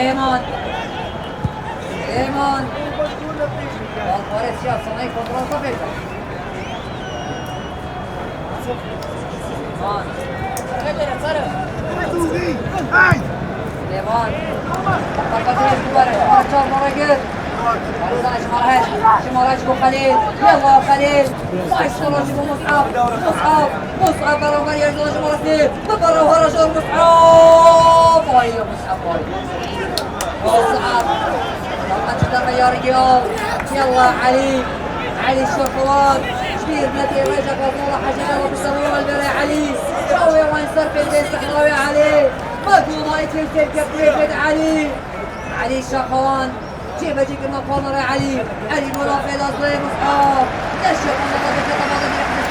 سليمان سليمان والفارس شاف صنعي كنترول طبيعي سليمان فقط يجب شمارة مرة شمارة جبو خليل يلا خليل شمارة جبو مصعب مصعب برا يرجع شمارة اثنين برا ورجع مصعب وهي مصعب طبعا شدر يا رجال يلا علي الشرطوات كبير بلاتي رجع وطولة حاجة يلا بالسوية والبرا يا علي شوية وين صار في البيت استحضروا يا علي مقلوب هاي تلتل كبريفد علي الشرطوان جيب المقامر يا علي منافع الأصلي مصعب نشف الله بك طبعا يحدث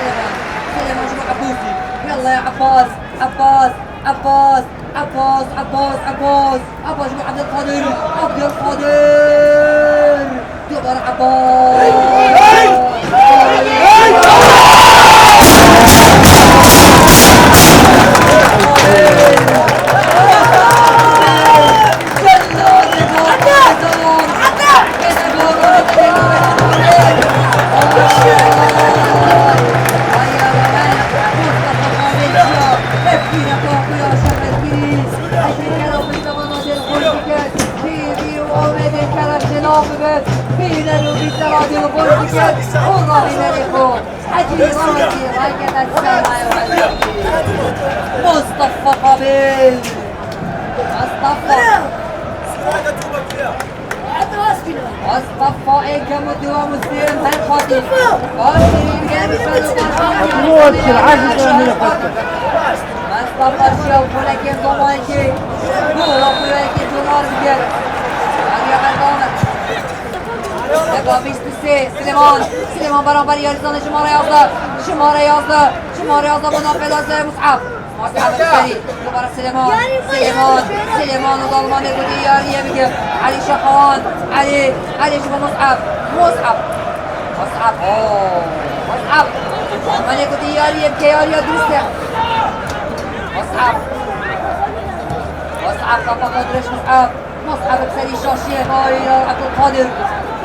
سليمان شبو عبوسي يلا يا عباس شبو عبد القادر يبقى عباس مصطفى قبيل مصطفى ايكا مدوى مسلم هالخطيب مصطفى الشوق ولكن ضمانكي قول ولكن دولار بجد هذه غلطانة يبقى بيستسي سليمان برانبر يارزان شمارة يازده منافذة زي مصعب الثاني دوباره سليمان وظلمان يقول يارية بقى علي شقوان علي شوف مصعب من يقول يارية بقى يارية درسة مصعب طبقا قدرش مصعب بسري شاشية هاي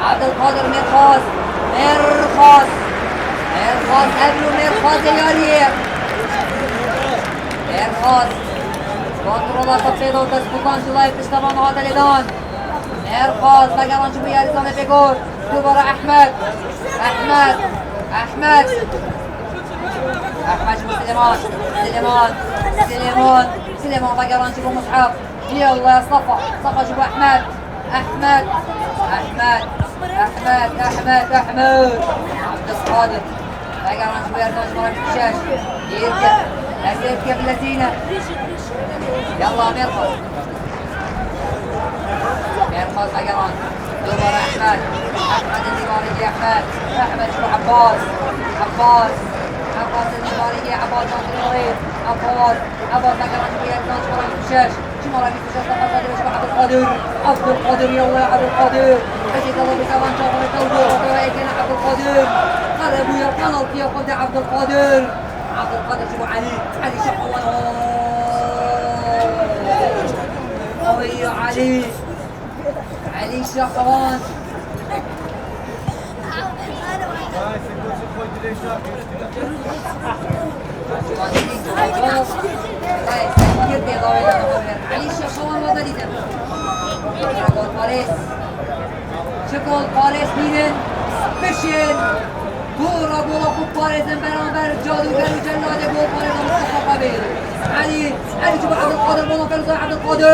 عبد القادر مرخاص قبله مرخاص يارية مرخاص كنترولات تفيدو وتسبقان جلاي بتشتغل هذا الإدان مرخاص بقران شبو ياريزان بيقول دوباره أحمد شبو سليمان بقران شبو مصعب يلا يا صفا شبو أحمد عبد القادر بقران شبو ياريزان شبو الشاش يركب باللزينة يلا مرخص بقران دوباره أحمد النباري أحمد شبو عباس النباري عباس بقران شبو ياريزان شبو الشاش شمارة بيسوشاش عبد القادر يلا يا عبد القادر أجد الله بكوان شاطر التوجه وكوايكنا عبد القادر قربوا يا قنال في يقود عبد القادر شبو علي شقوان قوي علي شقوان علي الشقوان وضليدا شكل باريس ميلن بشين دورا بولا خوب باريزن برانبر جادوگر و جلاد گل باريز مصطفى قبيل علي شبه عبد القادر بولا فلوزان عبد القادر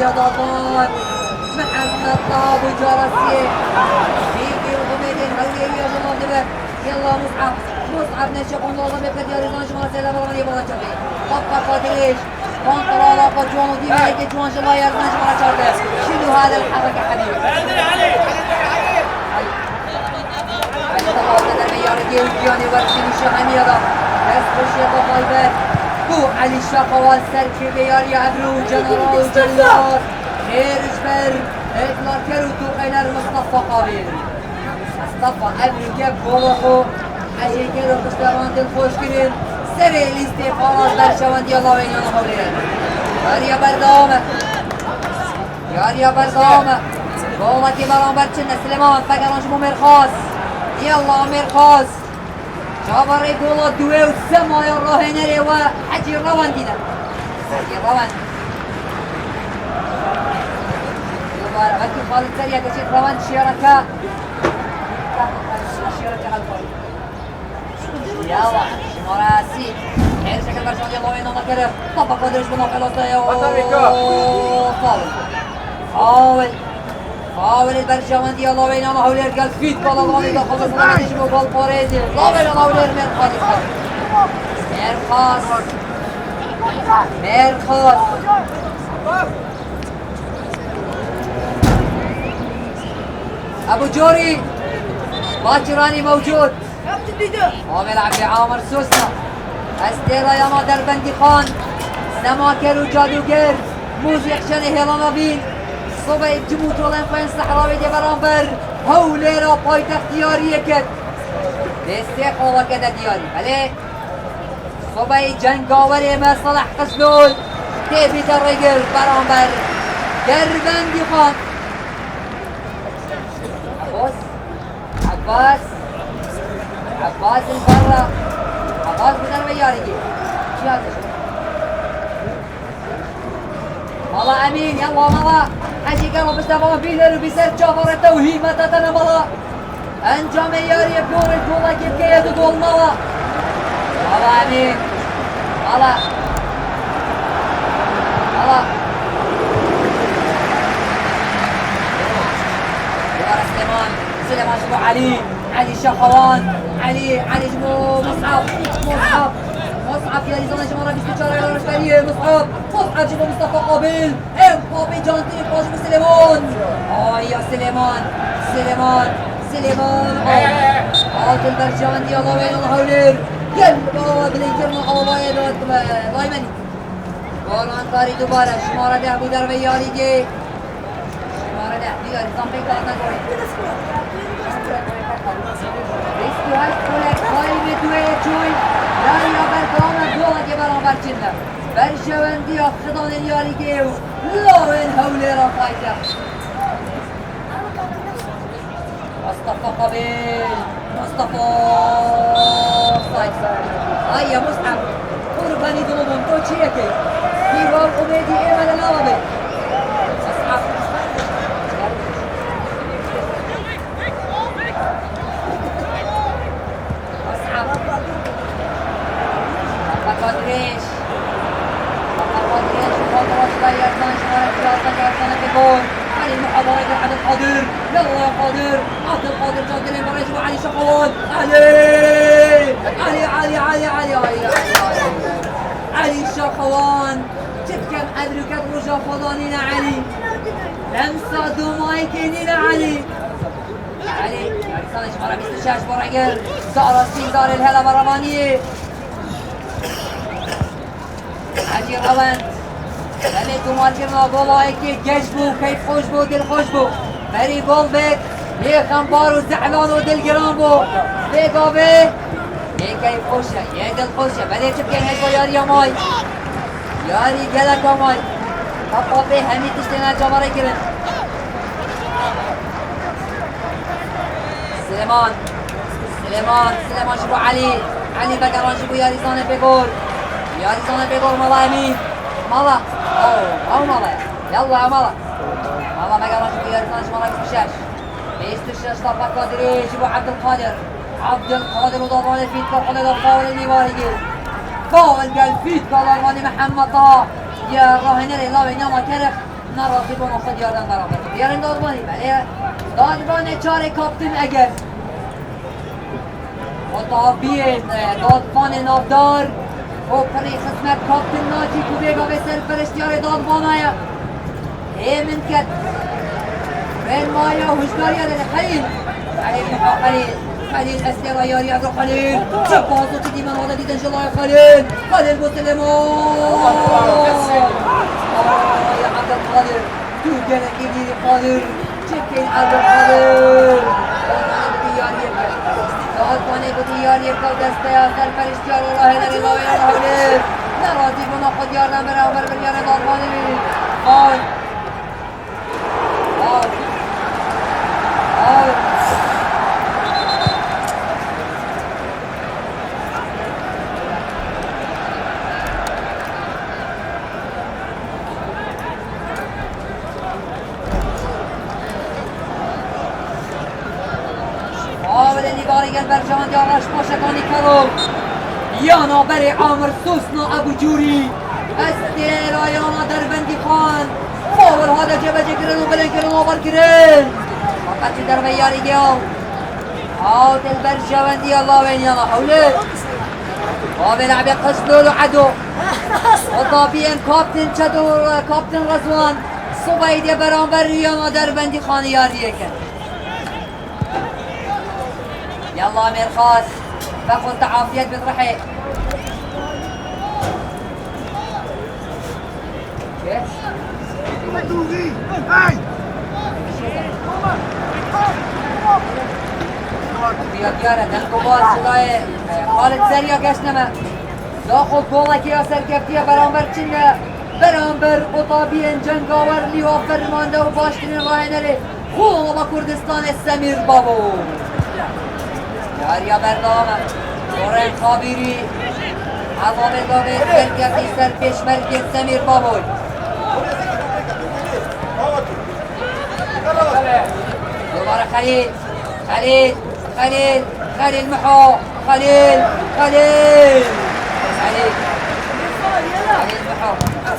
يا ضبان محمد طابو جرسي فيكي وغميدين هولي يا جمال دبك يلا مصعب نشق ونظام بكت يا ريزان شمال سيلا بران يبغى تشبه طبقا قادريش كونترول جوان وديما جوان جلا يا ريزان شمال شارده شنو هذا الحركة حبيبي جیانی ورشی نشانی را دست خوشی با قلبه بو علی شقوان سرکرده یاری ابرو جنرال و جلال خیرش بر اطلاع کرو تو قینر مصطفى قابل مصطفى ابرو که بولخو عجی کرو پشتوان دل خوش کرین سر لیستی خواهد برشوان دیالا و اینان حوله یاریا بردامه یاریا بردامه گوڵێکی بەڕامبەر چنە سلێمان فەگەڕۆژ بۆ مێرخاس یەڵڵا مێرخاس چاوەڕێی گۆڵە دوێ و سە مایە ڕاهێنەرێوە حەجی ڕەوەندینە حەجی ڕەوەند دووبارە هەرکی خاڵی سەریە دەچێت ڕەوەند شێڕەکە شێڕەکە هەڵپەڕی يلا مراسي حارسك البرشلوني يلا وين نقرب طبق ودرج بنوقع فاول البرشلوني يلا وين ما هو قال فيت بالله الله يدخل الصلاة يجيبوا جول بوريزي الله وين الله وين ميرخاس ابو جوري باكراني موجود قام يلعب بعامر سوسة استيلا ياما دربندي خان سماكر وجادوگر موزيقشن هيلانا بين صبح جموت ولن فين صحراوي دي برانبر هوليرا بايت اختياري كد دستي قوة كده دياري بله صبح جنگاوري مصالح قسلول تيبي الرجل برانبر دربندي خان عباس البرة عباس بدر وياريجي شو هذا مالا امين يلا مالا حجي قرب استفان بيلر وبيسر جافر التوهيمة تتنا مالا انجام ياري بور الجولة كيف كيدو جول مالا امين مالا سليمان شبو علي شخوان علي شبو مصعب يا ريزان شبو ربي استشارة يا رشتريه مصعب شبو مصطفى قابل بابي جانتي باش بسليمان يا سليمان البرجان يا الله وين الهولير يلا بابا بلينكرنا الله يدوت لايمني قولان طاري دوباره شمارة ده بو در وياري دي شمارة ده دیگر زنبه کارنا گوری ریسکی هشت کلک خواهی به دوی چوی دریا بردامه گوه که برانبر چنده برشوندی خدان یاری گیو لاوین هولی را خواهیده مصطفى قبيل مصطفى صايد هيا مصعب قرباني دومون تو تشيكي في واو عبيدي ايمن العربي مصعب قدريش علي المحاضرة يقول عبد القادر يلا يا قادر عبد القادر جاد المباراة وعلي شقوان علي شقوان شوف كم أدركت رجا فضانينا علي لمسة دوماي كينينا علي صالح مرة 26 برعقل زارة سيزار الهلا برمانية حجي روان لمه دومار کرنا گلایی که گش بو کیف خوش بو دل خوش بو بری گل بید یه خنبار و زعلان و دلگران بو بگاوه یه کیف خوشه یه دل خوشه ولی چه بگه هشتا یاری امای یاری گلک امای پاپا به همی تشتینا جواره گرن سلیمان شبو علی بگران شبو یاریزانه بگور مالا امین مالا مالا يلا يا مالا ما قالش في يرسانش مالا 26 طبق قادري يجيبوا عبد القادر وضربان فيت كل الفاول اللي واهي فاول قال فيت بالارماني محمد طه يا راهنري لا بينما كرخ نرى في بون خد ياردن ضربه يارن دارماني بله دادبان 4 کاپتن اگر مطابقين دادبان نافدار و پری خدمت کاپتن ناجی کو بیگا به سر فرشتیار دادبانایا من کد بین مایا و هشداری داده خلیل اسلی و یاری ادرو خلیل چه بازو چه دیمن وادا دیدن جلای خلیل بو سلمان یا عبدالقادر تو گلکی دیدی قادر چکین عبدالقادر دادبانه بودی یاری کل دسته یا سر فرشتیار الله نری لاوی الله نراضی بنا خود یاردن برابر بریان دارمانی آی آی آی دیوارگر برجان دیارش پاشکانی کرو یا نابر عامر سوسنا ابو جوری استیرایانا در بندی خان فاول ها در جبه جگرن و بلن کرن و آور کرن فقط در بیاری گیا دل برجاوندی الله وینیانا حوله وبلعب قصدول عدو وطابين كابتن چدور كابتن رضوان صبيدي برانبر ريانا در بندي خانياريك يلا امير خاص باخذ تعافيات بطرحي ديارة دنكوبار صداي خالد زريا كشنما داخل گوڵێکی یا سەرکەفتیە بەرامبەر چینە بەرامبەر قوتابیên جەنگاوەر لیوا فەرماندە و باشترین ڕاهێنەرێ خوڵە کوردستانê سەمیر بابۆ یاریە بەردەوامە گۆڕێن خابیری عەڵامێ داوێ سەرکەفتی سەر پێشمەرگên سەمیر بابۆی دوباره خلیل خلیل خلیل خلیل محو خلیل خلیل خلیل محو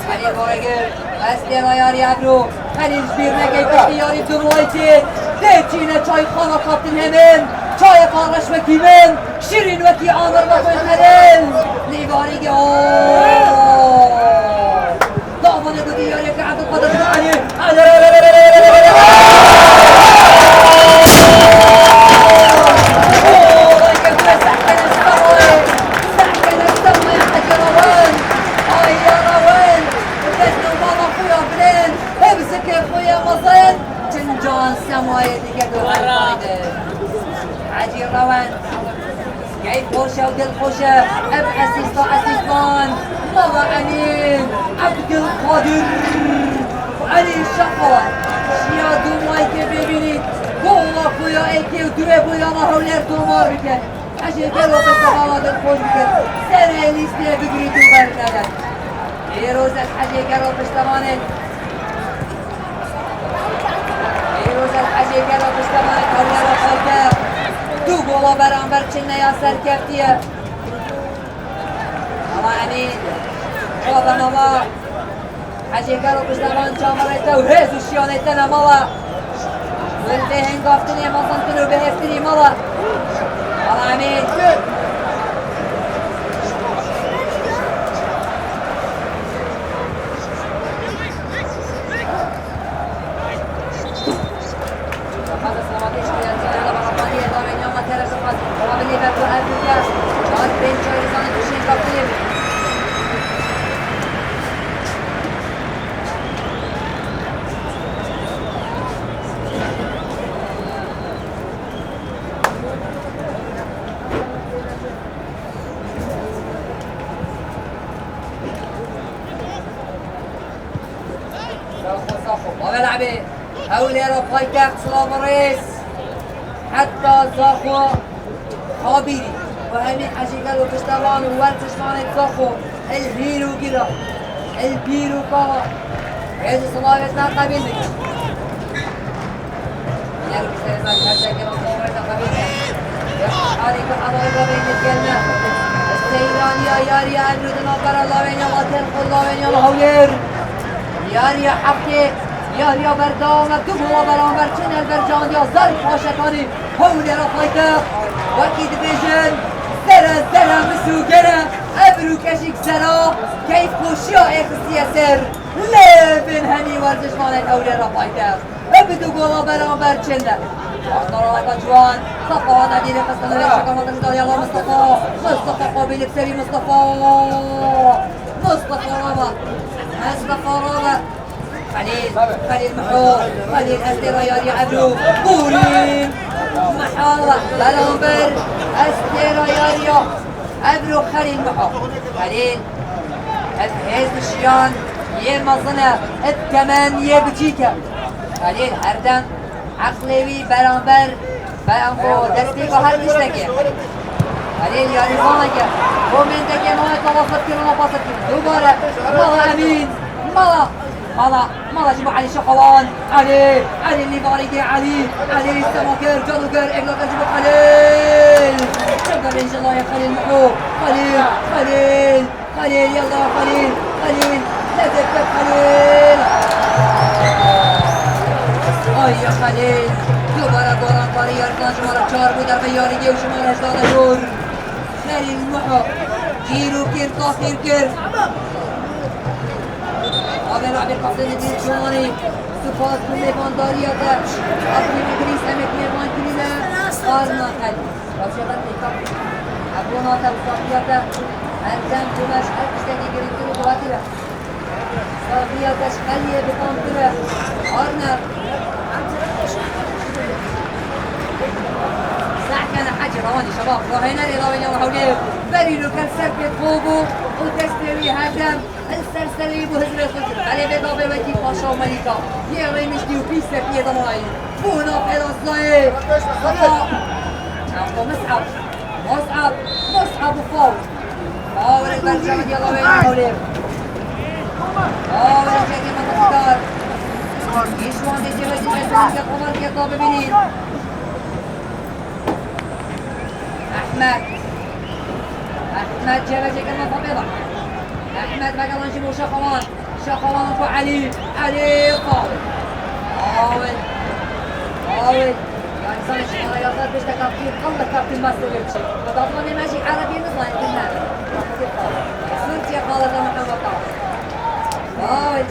خلیل بارگل استینا یاری عبرو خلیل جبیر نگی پشتی یاری دمویتین دیتینه چای خانا کابتن همین چای قارش وکی من شیرین وکی آمر بخوی خلیل لیوارگی دامانه بودی یاری که عبدالقادر علی عجير روان كيف خوشة ودل خوشة اب اسيستان مضى امين عبد القادر وعلي الشقوة شيا دومايك ببيني والله خويا ايكي ودوي بويا الله ولير دومار بك عجير قلو بسغالة دل خوش بك سنة ليستي بقريتو برنادا يروز الحجي قلو بشتماني الحجي قالوا بشتمانك هولا وخوكا دو قولا برانبر چنه یا سرکفتیه اما امین خوابا ماما حجي قالوا بشتمان چامريتا و هزو شيانيتا مالا ولده هنگافتنی مازنتن و بهفتنی مالا اما امین وملعبه هولي رفاي تاخت سلام الرئيس حتى زاخو خابيري وهمين حشي قالوا كشتغان وورتش مانت زاخو الهيرو كده البيرو كاوا عيد صلابتنا قبيل بك نعرف كلمات هشا كلام صلابتنا قبيل حالي كحضر بين الكلمة السيرانية ياريا أبردنا برا الله وين الله تلقى الله وين الله هولير ياريا حقي ياريا بردام دوبوا برامبر چنل برجان یا ظرف خاشکانی هولی رفایده وکی دبیجن زره مسوگره ابرو کشیک زرا کیف خوشی اخسی سر لیبن همی ورزشمانت هولی رفایده ابدو گولا برامبر چنل نارا جوان صفا ندیر قصد نوی شکامات شدار یلا مصطفى قابل بسری مصطفى رابا خليل محو خليل أستيرا ياري عبرو بوري محاوة برامبر أستيرا ياري عبرو خليل محو خليل هزشیان یه مزنه ات کمان یه بچیکه خلیل هردم عقلوی برانبر دستی با هر تشتکی خلیل یاری زانگه و من دکی نوعی تواسط کنه و پاسط کنه دوباره مالا امین مالا جيبوا علي شقوان علي اللي باريكي علي السماكر جادوكر اغلاقر جيبوا خليل شكرا ان شاء الله يا خليل محو خليل يلا يا خليل لا تكتب خليل يا خليل دوباره باران باری یارکان شماره 4 بود در بیانیگی و شماره 18 جور خليل محو گیرو کر تاخیر کر قابل عبد القاسم الدين الشواني سفاز بميفانداريته أبني مدريس أمك ميفاندرينا قارنا خل وشغل تيكاب أبونا تلقاقيته أنتم تماش أكشتكي قريبتو دواتره صافيتش خليه بقامتره قارنا ساعة حاجة رواني شباب وهنا لراوين وحوليه بريلو كان سرقة فوقو وتستوي هدم السرسري بهزر الخزر علي بيضا بيوتي باشا وملكة يغري مشتي وبيسة في ضمائي بونا في الأصلاي صفا مصعب وفاول فاول البرشامة يلا وين حوليه فاول الجاكي منطقة يشوان دي جهة الجسد يقومر يطلب بنين أحمد جاب جاك المنطقة أحمد بقى الله نجيبه شخوان أبو علي قاول يعني صار الشمال يصير بيش تكابتين الله كابتين ما سويتش وتطلعني ماشي عربي نطلع كلنا صرت يا خالد محمد قاول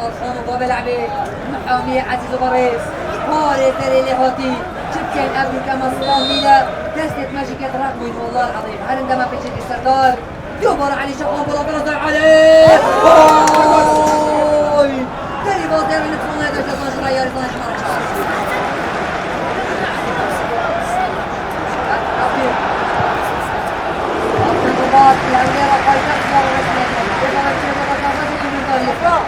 سردار خان وباب لعبه محامي عزيز وبريس فارس اللي هاتي شبكين قبل كما صلاه ميلا دستة ماجيكات راكوين والله العظيم هل عندما في شد السردار يبر علي شقان بلا برزع عليه تاني باطل من نفسنا هذا 12 ريال 12 مرة الرباط الأولياء قد تكبر ورسمية إذا ما تشوف بطاقات من طريق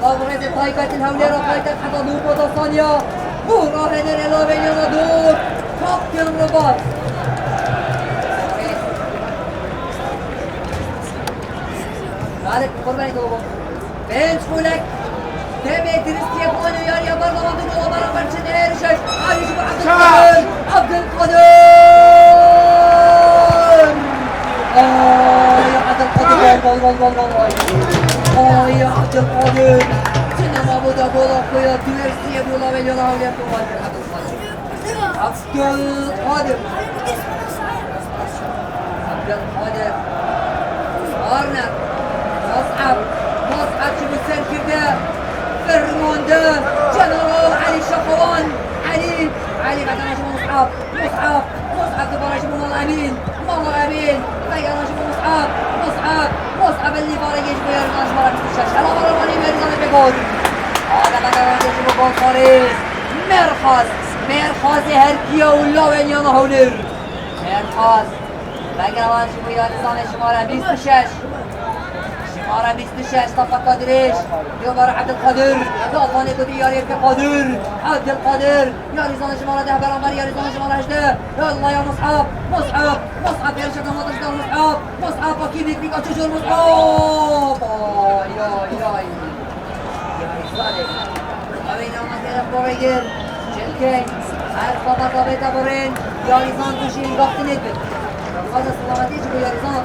ضربت طايقة الهوليرة طايقة حتى ضوء ثانية وراهن الإضافة إلى دور خط الرباط مالك قرباني دوبا بنش فولك تبي ترستي بونو يا برضه ما تقول برا برشة إيرشش علي شوف عبد القادر يا عبد القادر يا عبد القادر سينما بودا بولا خويا تيرسي بولا بيلا ولا تومال عبد القادر ارنب مصعب شو بتصير كده فرماندان جنرال علي شقوان علي بعد ما شوفوا مصعب تبغى يشوفوا مالا امين بقى نشوفوا مصعب اللي بغى يجيبوا يرجع مرة في الشاشة هلا مرة ماني مريض بيقول هذا بقى يجيبوا جول فارس مرخص هركيا ولا وين يلا هونر مرخص بقى نشوفوا يا نظام شمارة 26 شمارة 26 طبق قدريش يوبر عبد القادر ضافاني قدي يا ريت قادر عبد القادر يا ريزان شمارة ده برامبر يا ريزان شمارة 10 يلا يا مصعب يا رشاد ما تقدر مصعب اكيد يكفيك تشجر مصعب يا ريزان أبينا مثلا بوريجر جلكين عارف بابا بيتا بورين يا ريزان تشيل وقت نتبت هذا سلامتي شو يا ريزان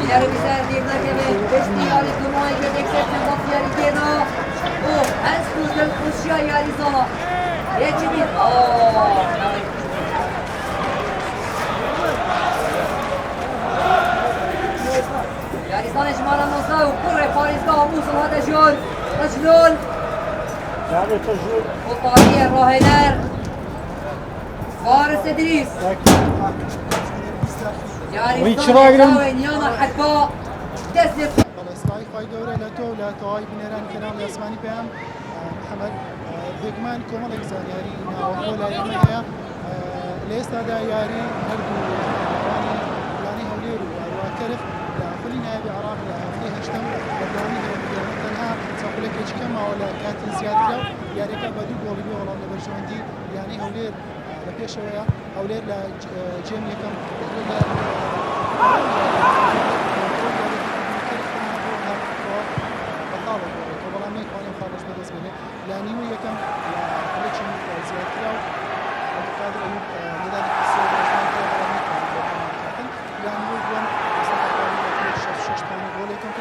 İleri bize birine gibi beşli yarı durmaya gelecekse tüm yarı gena o en sözde koşuya yarı zala geçimin yarı zala şmara nosa وكره فارس قاموس هذا جول رجلون هذا تجربة وطاقية الراهنار فارس إدريس يعني ويتش ثاني راجل. خاوين يانا حكا تسلم اسرائیل خواهی گەورە لە تۆ لە تەواوی بنێرانی کەناڵی ئاسمانی پێیان محەممەد بێگومان کۆمەڵێک زانیاری ناوەڕۆ لای ئێمە هەیە لە ئێستادا یاری هەردوو پلانی هەولێر و هەروەکەرف لە ئەفری نایبی عراق لە هەفتەی هەشتم بەردەوامی هەیە تەنها چاپلێکێکی کەماوە لە کاتی زیادرا و یاریەکە بە دوو گۆڵی بێ وەڵام لە بەرژەوەندی یانی هەولێر لە پێشەوەیە هەولێر لە جێم یەکەم لا نیوە یەکەم لەچین زیاترا و قادر ئەوب مدانی لا نیوە دووەم شش پانی گۆڵێکم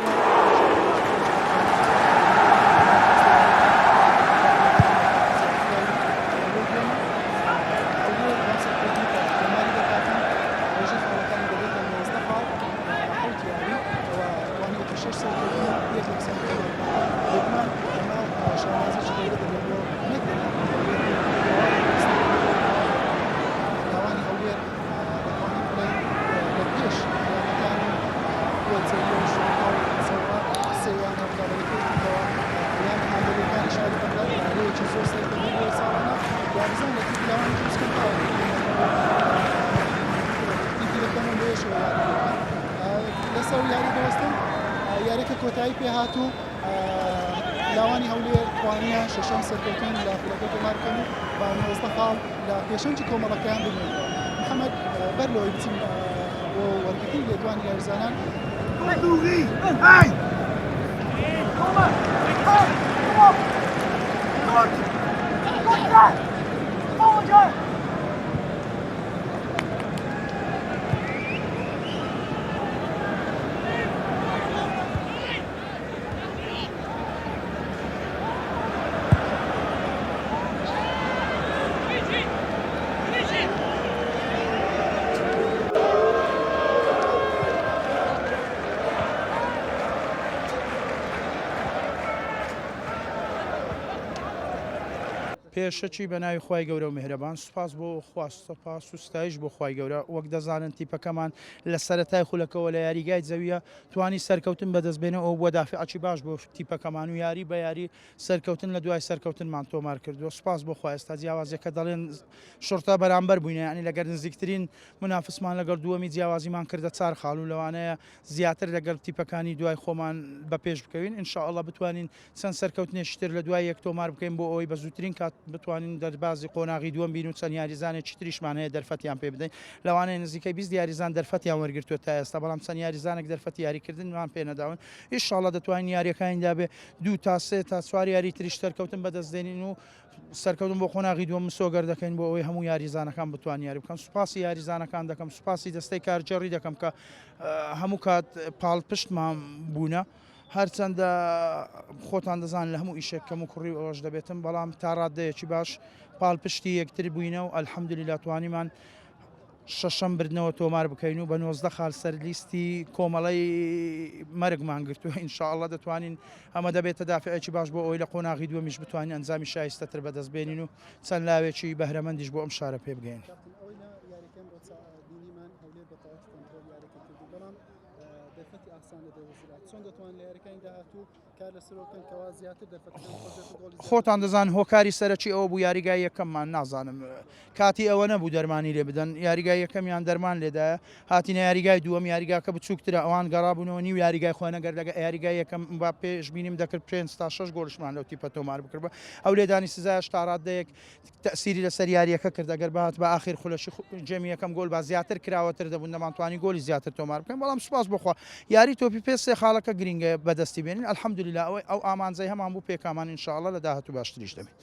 یاریکە کۆتایی پێ هاتوو لاوانی هەولێر توانیە شەشەم سەرکەوتن لە خولەکە تۆمارکەن و با 19 خاڵ لە پێشەنجی کۆمەڵەکەیان ببین محەممەد بەر لەوەی بچین بۆ وەرگرتنی لێدوانی یاریزانان پێشەچی بە ناوی خی گەورە و میهرەبان سوپاس بۆ خواستە پاس و ستایش بۆ خی گەورە وەک دەزانن تیپەکەمان لە سەرەتای خولەکەەوە لە یاریگای زەویە توانی سەرکەوتن بەدەستبێنەوە بۆ دافعچی باش بۆ تیپەکەمان و یاری بە یاری سەرکەوتن لە دوای سەرکەوتنمان تۆمار کردووە سوپاس بۆ خۆی ئێستا جیاوازەکە دەڵێن شورتا بەرامبەر بووینە ینی لەگەر نزیکترین منافسمان لەگەڵ دووەمی جیاوازیمان کردە 4 خاڵ و لەوانەیە زیاتر لەگەڵ تیپەکانی دوای خۆمان بە پێش بکەوین ئینشاءڵڵە بتوانین چەند سەرکەوتنێشتر لە دوای یەک تۆمار بکەین بۆ ئەوەی بە زووترین کات بتوانین دەربازی قۆناغی دووەم بین و چەند یاریزانێکی تریشمان هەیە دەرفەتیان پێ بدەین لەوانەیە نزیکەی 20 یاریزان دەرفەتیان وەرگرتووە تا ئێستا بەڵام چەند یاریزانێک دەرفەتی یاریکردنمان پێ نەداون ئینشاءڵڵە دەتوانین یاریەکانیدا بێ 2 تا 3 تا 4 یاری تریش سەرکەوتن بەدەستدێنین و سەرکەوتن بۆ قۆناغی دووەم سۆگەر دەکەین بۆ ئەوەی هەموو یاریزانەکان بتوان یاری بکەن سوپاسی یاریزانەکان دەکەم سوپاسی دەستەی کارجێڕی دەکەم کە هەموو کات پاڵ پشتمان بوونە هەرچەندە خۆتان دەزان لە هەموو ئیشێکەکەم و کوڕی ئەوەش دەبێتم بەڵام تا ڕادەیەکی باش پاڵ پشتی یەکتر بووینە و ئەلحەمدولیلا توانیمان شەشەم بردنەوە تۆمار بکەین و بە 19 خاڵ سەر لیستی کۆمەڵی مەرگمان گرتووە ئینشاءڵڵە دەتوانین ئەمە دەبێتە دافعێکی باش بۆ ئەوی لە قۆناغی دووەمیش بتوانین ئەنجامی شایستەتر بەدەستبێنین و چەند لاوێکی بەهرەمەندیش بۆ ئەم شارە پێ بگەین. خۆتان دەزان هۆکاری سەرەکی ئەوە بوو یاریگای یەکەممان نازانم کاتی ئەوە نەبوو دەرمانی لێ بدەن یاریگای یەکەمیان دەرمان لێدایە هاتیینە یاریگای دووەم یاریگاکە بچووکترە ئەوان گەڕابوونەوە نیو یاریگای خۆ نەگەر لەگە یاریگای یەکەم با پێش بینیم دەکرد 5 تا 6 گۆڵشمان لەو تیپە تۆمار بکرد ئەو لێدانی سزایش تا ڕادەیەک تەسیری لەسەر یاریەکە کرد ئەگەر بات بە ئاخر خولەشی جێمی یەکەم گۆل با زیاتر کراوەتر دەبوون دەمانتوانی گۆلی زیاتر تۆمار بکەین بەڵام سوپاس بخوا یاری تۆپی پێ سێ خاڵەکە گرنگە بەدەستی بێنین ئەلحەمدولیلا ئەوەی ئەو ئامانزەی هەمان بوو پێکامان ئینشاءڵڵە لە داهاتوو باشتریش دەبێت.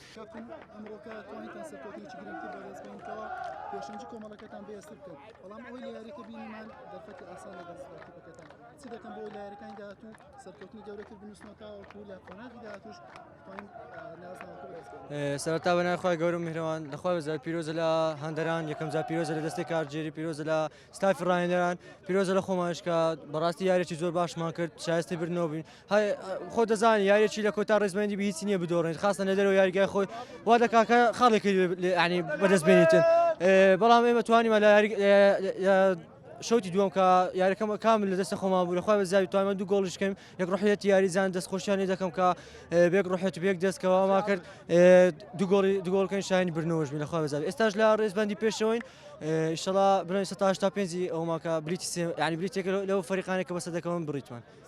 پێشەنجی کۆمەڵەکەتان بێستر بکەن بەڵام ئەوەی لە یاریەکە بینیمان دەرفەتی ئاسان لە دەستکەتان چ دەکەن بۆ لە یاریەکانی داهاتوو سەرکەوتنی گەورەتر بنووسنەوە تاوەکو لە قۆناغی داهاتوش بتوانین نازناوەکە بەدەستکەوت سەرەتا بەنای خۆی گەورە میهرەوان لەخوای بەزار پیرۆزە لە هەندەران یەکەم جار پیرۆزە لە دەستی کارگێری پیرۆزە لە ستافی ڕاهێنەران پیرۆزە لە خۆمانشکە بەڕاستی یاریێکی زۆر باشمان کرد شایستی برنەوە بین خۆ دەزانانی یاریێکی لە کۆتا ڕێزبەندی بە هیچی نییە بدۆڕێن خاستە لە دەرەوە یاریگای خۆی وا دەکاکە خاڵێکی ینی بەدەستبێنیتن بەڵام ئێمە توانیمە لە شوتی دووەم کە یاریەکەم کامل لە دەستە خۆمان بوو لەخوای بەزاوی توانمە دوو گۆڵش بکەم یەک ڕۆحیەتی یاریزان دەستخۆشیانی دەکەم کە بێک ڕۆحێت بێک دەستکەوە ما کرد دوو گۆڵەکەی شایانی برنەوەش بین لەخوای بەزاوی ئێستاش لە ڕێزبەندی پێشەوەین ئینشەڵا بڵێن 185 ئەوماکە بریتی ینی بریتێک لەو فەریقانێک کە بەسەر دەکەون بڕیتوان